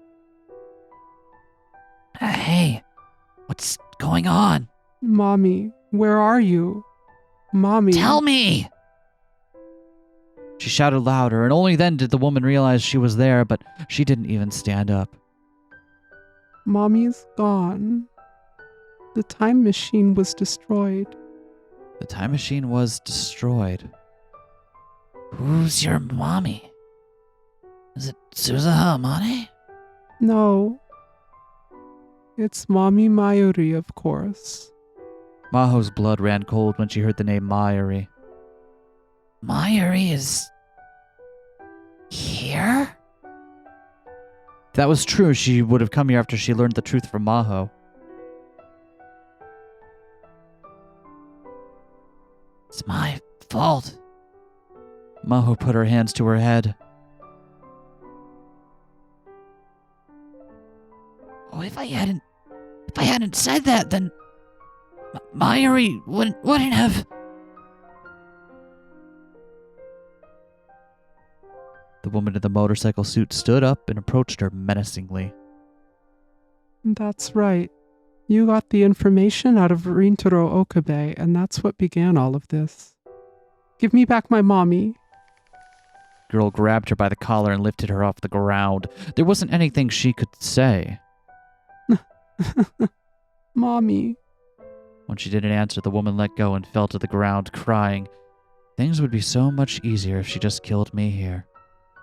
S3: Hey, what's going on?
S4: Mommy, where are you? Mommy.
S3: Tell me!
S1: She shouted louder, and only then did the woman realize she was there, but she didn't even stand up.
S4: Mommy's gone. The time machine was destroyed.
S1: The time machine was destroyed.
S3: Who's your mommy? Is it Suzuha Mane?
S4: No. It's Mommy Mayuri, of course.
S1: Maho's blood ran cold when she heard the name Mayuri.
S3: Mayuri is... here?
S1: If that was true, she would have come here after she learned the truth from Maho.
S3: It's my fault.
S1: Maho put her hands to her head.
S3: Oh, if I hadn't said that, then Mayuri wouldn't have...
S1: The woman in the motorcycle suit stood up and approached her menacingly.
S4: That's right. You got the information out of Rintaro Okabe, and that's what began all of this. Give me back my mommy.
S1: The girl grabbed her by the collar and lifted her off the ground. There wasn't anything she could say.
S4: Mommy.
S1: When she didn't answer, the woman let go and fell to the ground, crying. Things would be so much easier if she just killed me here.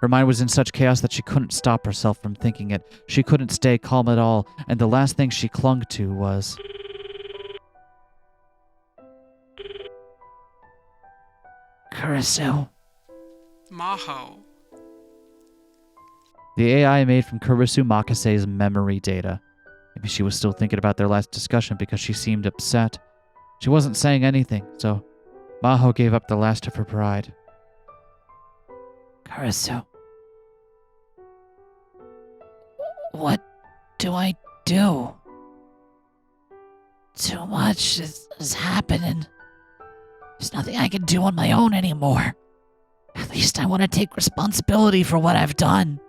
S1: Her mind was in such chaos that she couldn't stop herself from thinking it. She couldn't stay calm at all, and the last thing she clung to was...
S3: Kurisu.
S4: Maho.
S1: The AI made from Kurisu Makise's memory data. Maybe she was still thinking about their last discussion because she seemed upset. She wasn't saying anything, so Maho gave up the last of her pride.
S3: Kurisu. What do I do? Too much is happening. There's nothing I can do on my own anymore. At least I want to take responsibility for what I've done.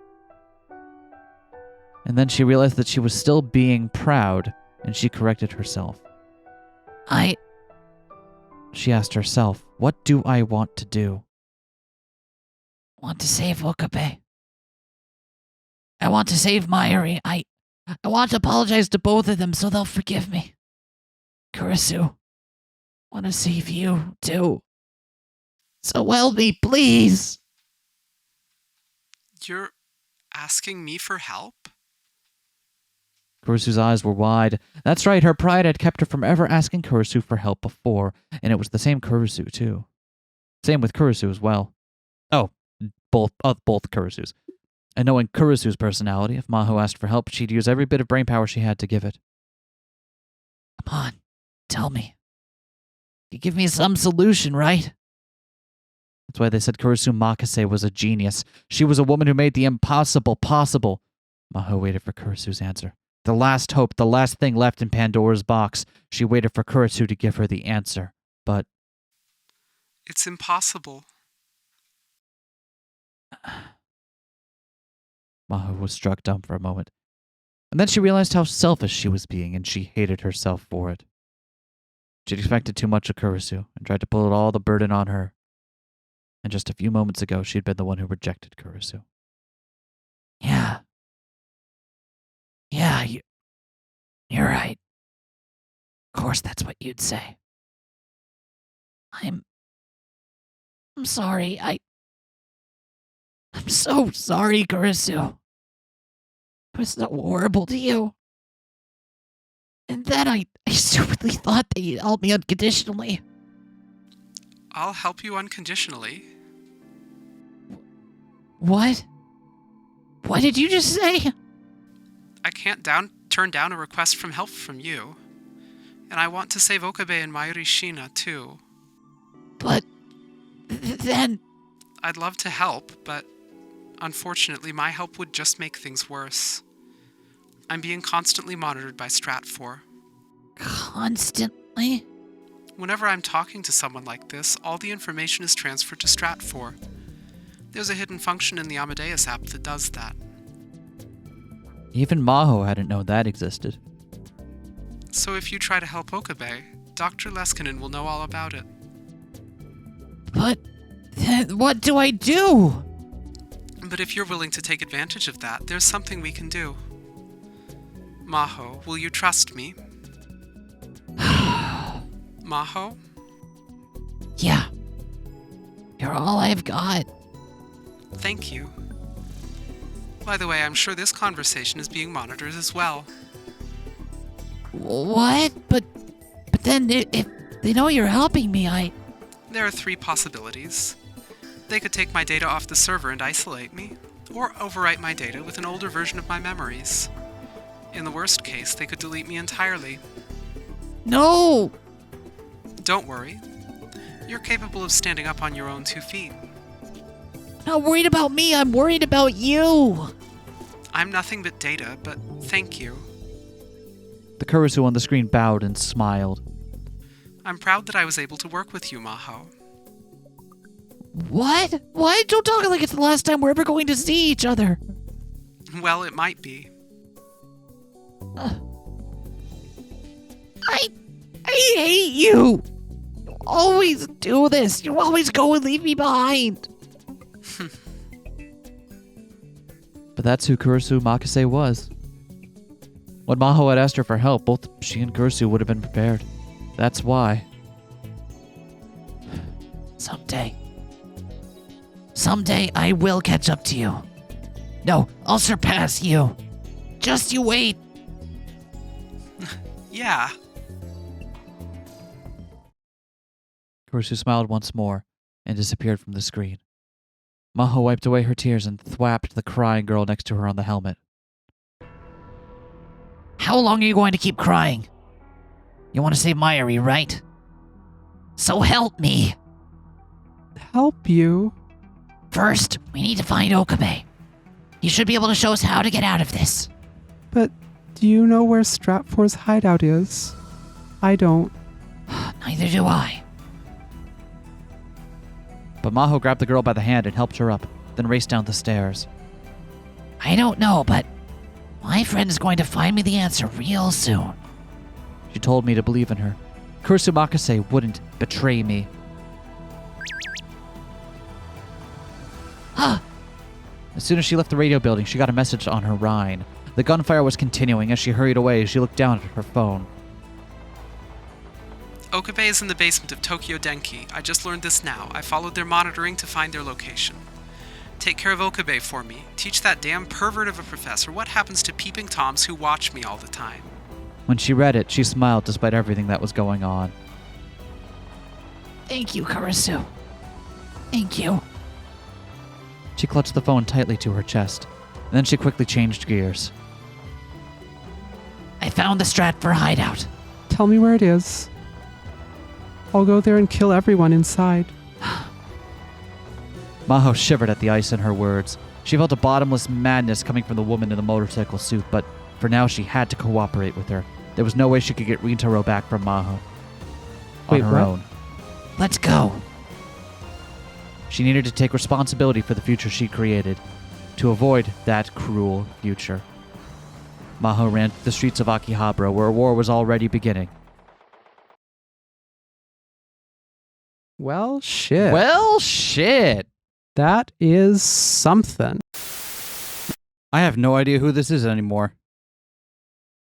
S1: And then she realized that she was still being proud, and she corrected herself. She asked herself, what do I want to do?
S3: Want to save Okabe. I want to save Mayuri. I want to apologize to both of them so they'll forgive me. Kurisu, want to save you, too. So help me, please.
S2: You're asking me for help?
S1: Kurisu's eyes were wide. That's right, her pride had kept her from ever asking Kurisu for help before, and it was the same Kurisu, too. Same with Kurisu as well. Oh, both Kurisus. And knowing Kurisu's personality, if Maho asked for help, she'd use every bit of brainpower she had to give it.
S3: Come on, tell me. You give me some solution, right?
S1: That's why they said Kurisu Makise was a genius. She was a woman who made the impossible possible. Maho waited for Kurisu's answer. The last hope, the last thing left in Pandora's box. She waited for Kurisu to give her the answer. But...
S2: It's impossible.
S1: Maho was struck dumb for a moment. And then she realized how selfish she was being, and she hated herself for it. She'd expected too much of Kurisu, and tried to pull all the burden on her. And just a few moments ago, she'd been the one who rejected Kurisu.
S3: Yeah, you're right. Of course that's what you'd say. I'm sorry, I'm so sorry, Kurisu. I was so horrible to you. And then I stupidly thought that you'd help me unconditionally.
S2: I'll help you unconditionally.
S3: What? What did you just say?
S2: I can't turn down a request from help from you. And I want to save Okabe and Mayuri Shina, too.
S3: But... then...
S2: I'd love to help, but... unfortunately, my help would just make things worse. I'm being constantly monitored by Stratfor.
S3: Constantly?
S2: Whenever I'm talking to someone like this, all the information is transferred to Stratfor. There's a hidden function in the Amadeus app that does that.
S1: Even Maho hadn't known that existed.
S2: So if you try to help Okabe, Dr. Leskinen will know all about it.
S3: But... then what do I do?
S2: But if you're willing to take advantage of that, there's something we can do. Maho, will you trust me? Maho?
S3: Yeah. You're all I've got.
S2: Thank you. By the way, I'm sure this conversation is being monitored as well.
S3: What? But then if they know you're helping me,
S2: There are 3 possibilities. They could take my data off the server and isolate me, or overwrite my data with an older version of my memories. In the worst case, they could delete me entirely.
S3: No!
S2: Don't worry. You're capable of standing up on your own 2 feet.
S3: Not worried about me, I'm worried about you!
S2: I'm nothing but data, but thank you.
S1: The Kurisu on the screen bowed and smiled.
S2: I'm proud that I was able to work with you, Maho.
S3: What? Why? Don't talk like it's the last time we're ever going to see each other.
S2: Well, it might be.
S3: I hate you! You always do this. You always go and leave me behind.
S1: But that's who Kurisu Makise was. When Maho had asked her for help, both she and Kurisu would have been prepared. That's why.
S3: Someday I will catch up to you. No, I'll surpass you. Just you wait.
S2: Yeah.
S1: Kurisu smiled once more and disappeared from the screen. Maho wiped away her tears and thwapped the crying girl next to her on the helmet.
S3: How long are you going to keep crying? You want to save Mayuri, right? So help me.
S4: Help you?
S3: First, we need to find Okabe. You should be able to show us how to get out of this.
S4: But do you know where Stratfor's hideout is? I don't.
S3: Neither do I.
S1: But Maho grabbed the girl by the hand and helped her up, then raced down the stairs.
S3: I don't know, but my friend's going to find me the answer real soon.
S1: She told me to believe in her. Kurisu Makise wouldn't betray me.
S3: Huh.
S1: As soon as she left the radio building, she got a message on her Rhine. The gunfire was continuing. As she hurried away, she looked down at her phone.
S5: Okabe is in the basement of Tokyo Denki. I just learned this now. I followed their monitoring to find their location. Take care of Okabe for me. Teach that damn pervert of a professor what happens to peeping toms who watch me all the time.
S1: When she read it, she smiled despite everything that was going on.
S3: Thank you, Kurisu. Thank you.
S1: She clutched the phone tightly to her chest. And then she quickly changed gears.
S3: I found the Stratford hideout.
S4: Tell me where it is. I'll go there and kill everyone inside.
S1: Maho shivered at the ice in her words. She felt a bottomless madness coming from the woman in the motorcycle suit, but for now she had to cooperate with her. There was no way she could get Rintaro back from Maho.
S4: Wait,
S1: on her
S4: what?
S1: own.
S3: Let's go.
S1: She needed to take responsibility for the future she created, to avoid that cruel future. Maho ran through the streets of Akihabara, where a war was already beginning.
S4: Well, shit.
S1: Well, shit!
S4: That is something.
S1: I have no idea who this is anymore.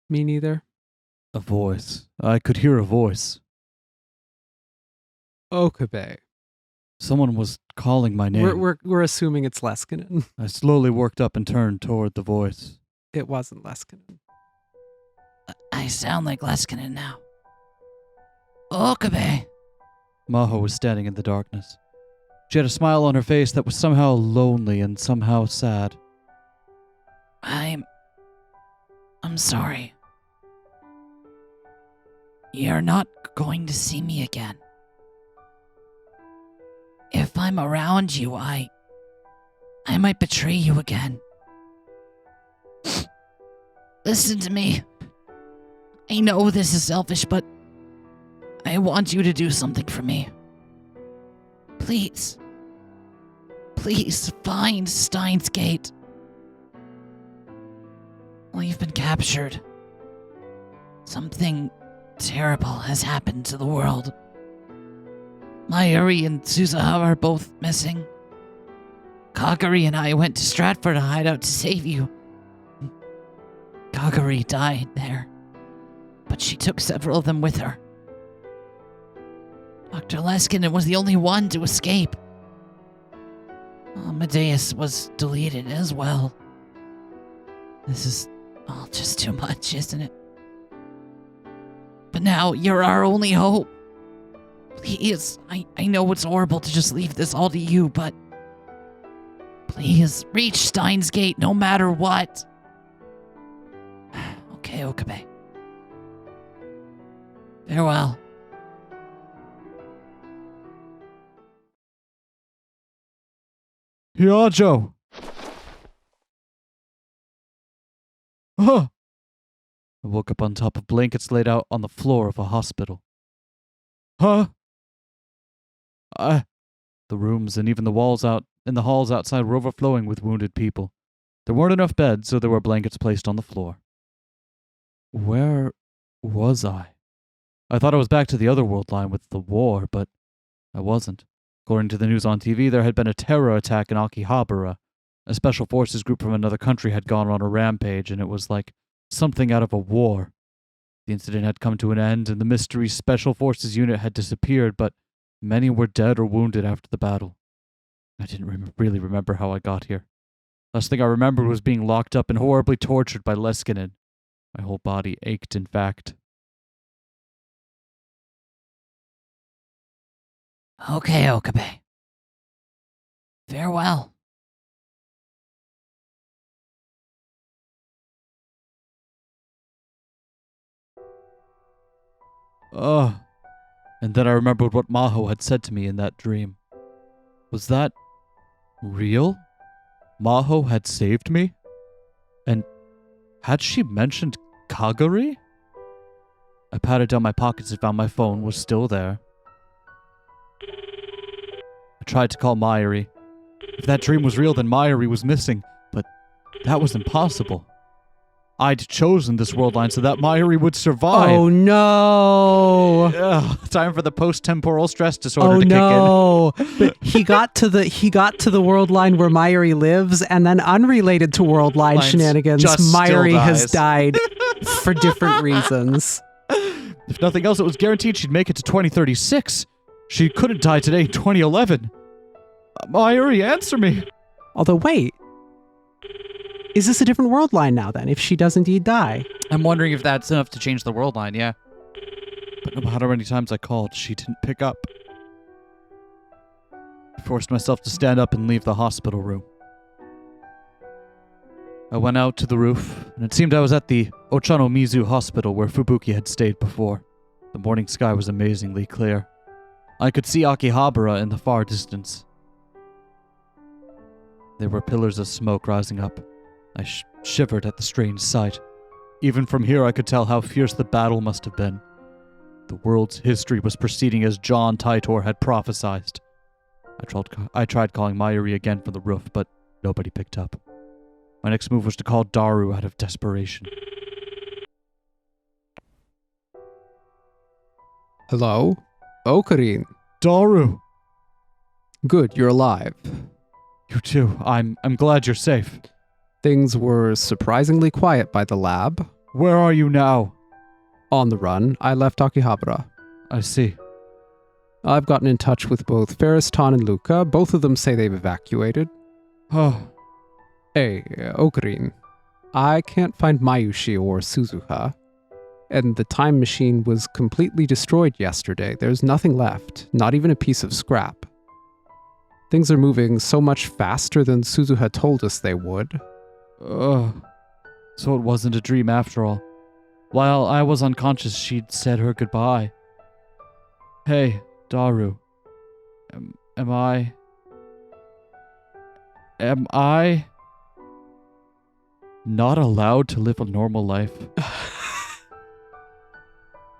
S4: Me neither.
S1: A voice. I could hear a voice.
S4: Okabe.
S1: Someone was calling my name.
S4: We're assuming it's Leskinen.
S1: I slowly worked up and turned toward the voice.
S4: It wasn't Leskinen.
S3: I sound like Leskinen now. Okabe.
S1: Maho was standing in the darkness. She had a smile on her face that was somehow lonely and somehow sad.
S3: I'm sorry. You're not going to see me again. If I'm around you, I might betray you again. Listen to me. I know this is selfish, but I want you to do something for me. Please. Please find Steins Gate. We've been captured. Something terrible has happened to the world. Mayuri and Suzaha are both missing. Kagari and I went to Stratford to hide out to save you. Kagari died there, but she took several of them with her. Dr. Leskinen was the only one to escape. Amadeus was deleted as well. This is all just too much, isn't it? But now you're our only hope. Please, I know it's horrible to just leave this all to you, but please reach Steins Gate no matter what. Okay, Okabe. Farewell.
S1: Hyajo! Huh! I woke up on top of blankets laid out on the floor of a hospital. Huh? The rooms and even the walls out in the halls outside were overflowing with wounded people. There weren't enough beds, so there were blankets placed on the floor. Where was I? I thought I was back to the other world line with the war, but I wasn't. According to the news on TV, there had been a terror attack in Akihabara. A special forces group from another country had gone on a rampage, and it was like something out of a war. The incident had come to an end, and the mystery special forces unit had disappeared, but many were dead or wounded after the battle. I didn't really remember how I got here. Last thing I remembered was being locked up and horribly tortured by Leskinen. My whole body ached, in fact.
S3: Okay, Okabe. Farewell.
S1: And then I remembered what Maho had said to me in that dream. Was that real? Maho had saved me? And had she mentioned Kagari? I patted down my pockets and found my phone was still there. tried to call Mayuri. If that dream was real, then Mayuri was missing, but that was impossible. I'd chosen this world line so that Mayuri would survive.
S4: Oh no!
S1: Ugh, time for the post-temporal stress disorder
S4: Oh
S1: to
S4: no! But he got to the world line where Mayuri lives, and then unrelated to world line
S1: Lines
S4: shenanigans,
S1: just still
S4: Mayuri has
S1: dies.
S4: died for different reasons.
S1: kick in. If nothing else, it was guaranteed she'd make it to 2036. She couldn't die today in 2011. Mayuri, answer me.
S4: Although, wait. Is this a different world line now, then, if she does indeed die?
S1: I'm wondering if that's enough to change the world line, yeah. But no matter how many times I called, she didn't pick up. I forced myself to stand up and leave the hospital room. I went out to the roof, and it seemed I was at the Ochanomizu Hospital where Fubuki had stayed before. The morning sky was amazingly clear. I could see Akihabara in the far distance. There were pillars of smoke rising up. I shivered at the strange sight. Even from here I could tell how fierce the battle must have been. The world's history was proceeding as John Titor had prophesied. I tried calling Mayuri again from the roof, but nobody picked up. My next move was to call Daru out of desperation.
S2: Hello? Okarin.
S1: Daru!
S2: Good, you're alive.
S1: You too. I'm glad you're safe.
S2: Things were surprisingly quiet by the lab.
S1: Where are you now?
S2: On the run, I left Akihabara.
S1: I see.
S2: I've gotten in touch with both Ferriston and Luca. Both of them say they've evacuated.
S1: Oh,
S2: Hey, Okarin. I can't find Mayushi or Suzuha. And the time machine was completely destroyed yesterday. There's nothing left, not even a piece of scrap. Things are moving so much faster than Suzuha told us they would.
S1: so it wasn't a dream after all. While I was unconscious, she'd said her goodbye. Hey, Daru. Am I not allowed to live a normal life?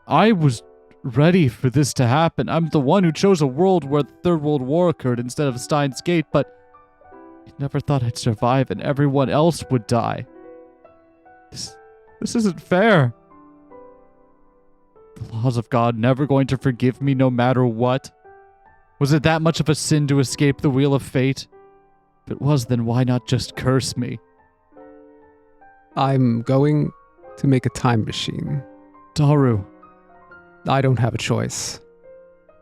S1: I was ready for this to happen. I'm the one who chose a world where the Third World War occurred instead of Steins Gate, but I never thought I'd survive and everyone else would die. This isn't fair. The laws of God never going to forgive me no matter what? Was it that much of a sin to escape the wheel of fate? If it was, then why not just curse me?
S2: I'm going to make a time machine.
S1: Daru.
S2: I don't have a choice.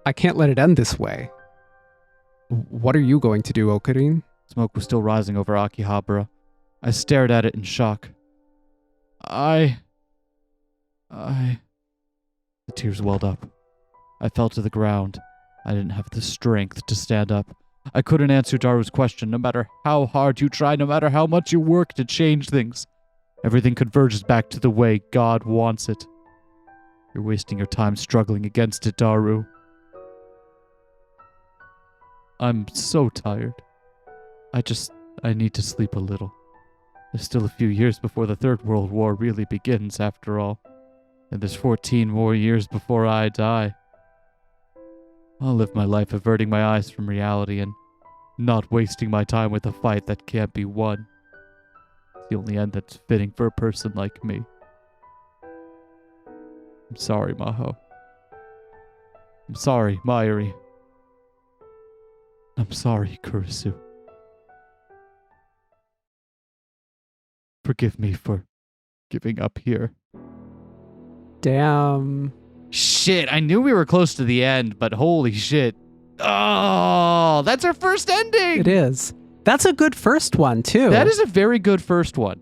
S2: I can't let it end this way. What are you going to do, Okarin?
S1: Smoke was still rising over Akihabara. I stared at it in shock. The tears welled up. I fell to the ground. I didn't have the strength to stand up. I couldn't answer Daru's question, no matter how hard you try, no matter how much you work to change things. Everything converges back to the way God wants it. You're wasting your time struggling against it, Daru. I'm so tired. I need to sleep a little. There's still a few years before the Third World War really begins, after all. And there's 14 more years before I die. I'll live my life averting my eyes from reality and not wasting my time with a fight that can't be won. It's the only end that's fitting for a person like me. I'm sorry, Maho. I'm sorry, Mayuri. I'm sorry, Kurisu. Forgive me for giving up here.
S4: Damn.
S1: Shit, I knew we were close to the end, but holy shit. Oh, that's our first ending!
S4: It is. That's a good first one, too.
S1: That is a very good first one.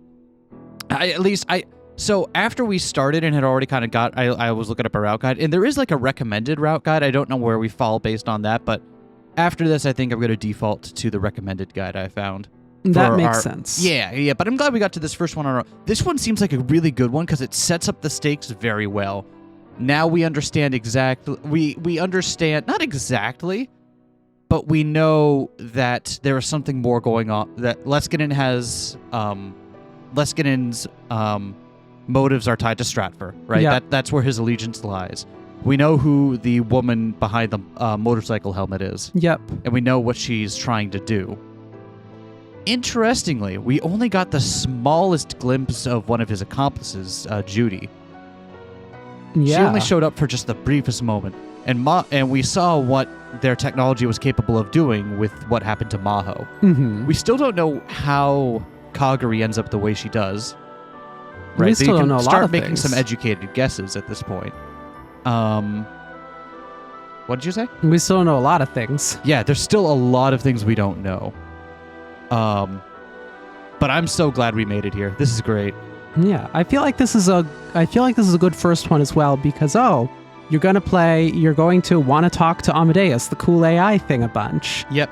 S1: So after we started and had already kind of I was looking up a route guide, and there is like a recommended route guide. I don't know where we fall based on that, but after this, I think I'm going to default to the recommended guide I found.
S4: That makes sense.
S1: Yeah, but I'm glad we got to this first one on our own. This one seems like a really good one because it sets up the stakes very well. Now we understand exactly, we understand, not exactly, but we know that there is something more going on, that Leskinen has, Leskinen's motives are tied to Stratfor, right?
S4: Yeah.
S1: That's where his allegiance lies. We know who the woman behind the motorcycle helmet is.
S4: Yep.
S1: And we know what she's trying to do. Interestingly, we only got the smallest glimpse of one of his accomplices, Judy.
S4: Yeah.
S1: She only showed up for just the briefest moment. And we saw what their technology was capable of doing with what happened to Maho.
S4: Mm-hmm.
S1: We still don't know how Kagari ends up the way she does. Right?
S4: We still don't know a lot
S1: start
S4: of
S1: making
S4: things.
S1: some educated guesses at this point. What did you say?
S4: We still don't know a lot of things.
S1: Yeah, there's still a lot of things we don't know. But I'm so glad we made it here. This is great.
S4: Yeah, I feel like this is a good first one as well because you're going to want to talk to Amadeus, the cool AI thing, a bunch.
S1: Yep.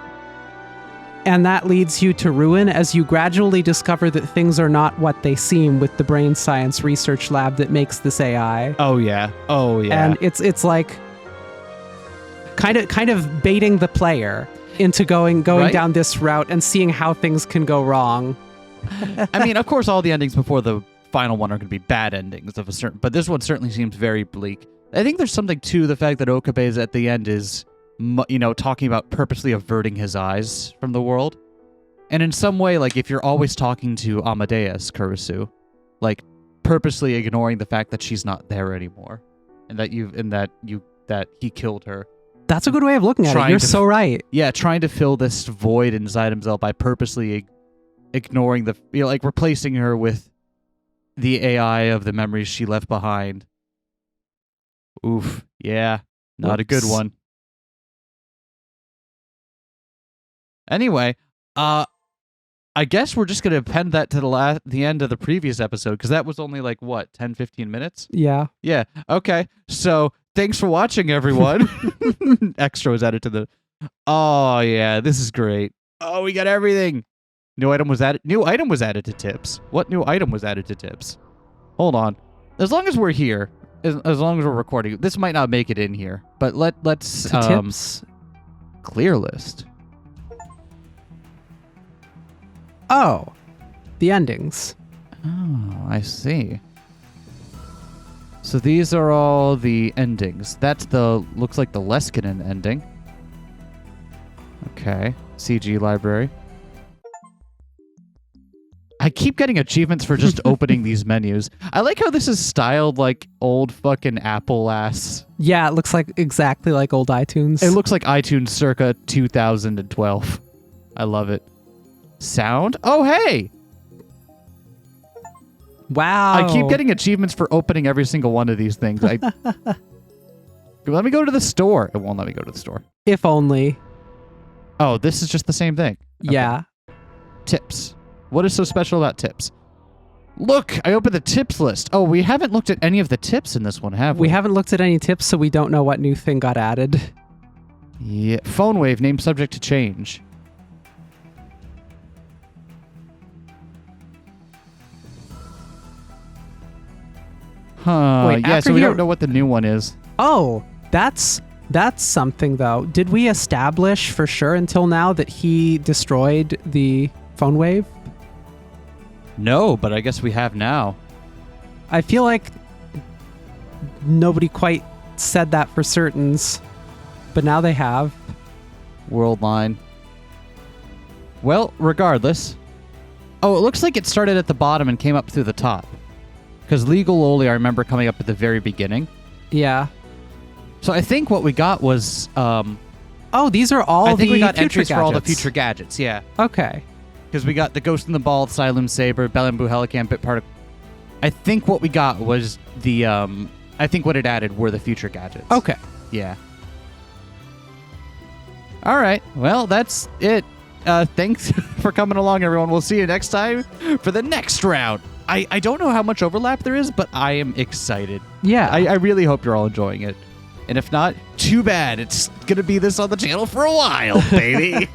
S4: And that leads you to ruin as you gradually discover that things are not what they seem with the brain science research lab that makes this AI.
S1: Oh yeah.
S4: And it's like kind of baiting the player into going
S1: Right?
S4: down this route and seeing how things can go wrong.
S1: I mean, of course, all the endings before the final one are going to be bad endings of a certain, but this one certainly seems very bleak. I think there's something to the fact that Okabe's at the end is, talking about purposely averting his eyes from the world. And in some way, like, if you're always talking to Amadeus Kurisu, like, purposely ignoring the fact that she's not there anymore, and that he killed her.
S4: That's a good way of looking at it. You're so right.
S1: Yeah, trying to fill this void inside himself by purposely ignoring replacing her with the AI of the memories she left behind. Oof. Yeah. Not a good
S4: Whoops.
S1: one. Anyway, I guess we're just going to append that to the end of the previous episode, because that was only 10, 15 minutes?
S4: Yeah.
S1: Yeah. Okay. So thanks for watching, everyone. Extra was added to the... Oh, yeah. This is great. Oh, we got everything. New item was added to tips. What new item was added to tips? Hold on. As long as we're here, as long as we're recording, this might not make it in here, but let's
S4: To tips.
S1: Clear list.
S4: Oh, the endings.
S1: Oh, I see. So these are all the endings. That's looks like the Leskinen ending. Okay. CG library. I keep getting achievements for just opening these menus. I like how this is styled like old fucking Apple ass.
S4: Yeah, it looks like exactly like old iTunes.
S1: It looks like iTunes circa 2012. I love it. Sound? Oh, hey!
S4: Wow.
S1: I keep getting achievements for opening every single one of these things. Let me go to the store. It won't let me go to the store.
S4: If only.
S1: Oh, this is just the same thing. Okay.
S4: Yeah.
S1: Tips. What is so special about tips? Look, I opened the tips list. Oh, we haven't looked at any of the tips in this one, have we?
S4: We haven't looked at any tips, so we don't know what new thing got added.
S1: Yeah. Phone wave, name subject to change. Huh.
S4: Wait,
S1: yeah,
S4: after
S1: so we
S4: here-
S1: don't know what the new one is.
S4: Oh, that's something, though. Did we establish for sure until now that he destroyed the phone wave?
S1: No, but I guess we have now.
S4: I feel like nobody quite said that for certains, but now they have.
S1: Worldline. Well, regardless. Oh, it looks like it started at the bottom and came up through the top. Because Legal Loli, I remember coming up at the very beginning.
S4: Yeah.
S1: So I think what we got was...
S4: Oh, these are all
S1: I think we got
S4: future
S1: entries for all the
S4: gadgets.
S1: future gadgets, yeah.
S4: Okay.
S1: Because we got the Ghost in the Ball, Silum Saber, Bellambu Helicam, Bit Particle. I think what we got was the... I think what it added were the future gadgets.
S4: Okay.
S1: Yeah. All right. Well, that's it. Thanks for coming along, everyone. We'll see you next time for the next round. I don't know how much overlap there is, but I am excited.
S4: Yeah.
S1: I really hope you're all enjoying it. And if not, too bad. It's going to be this on the channel for a while, baby.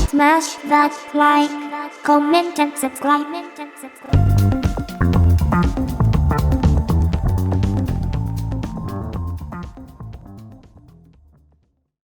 S6: Smash that like, comment and subscribe.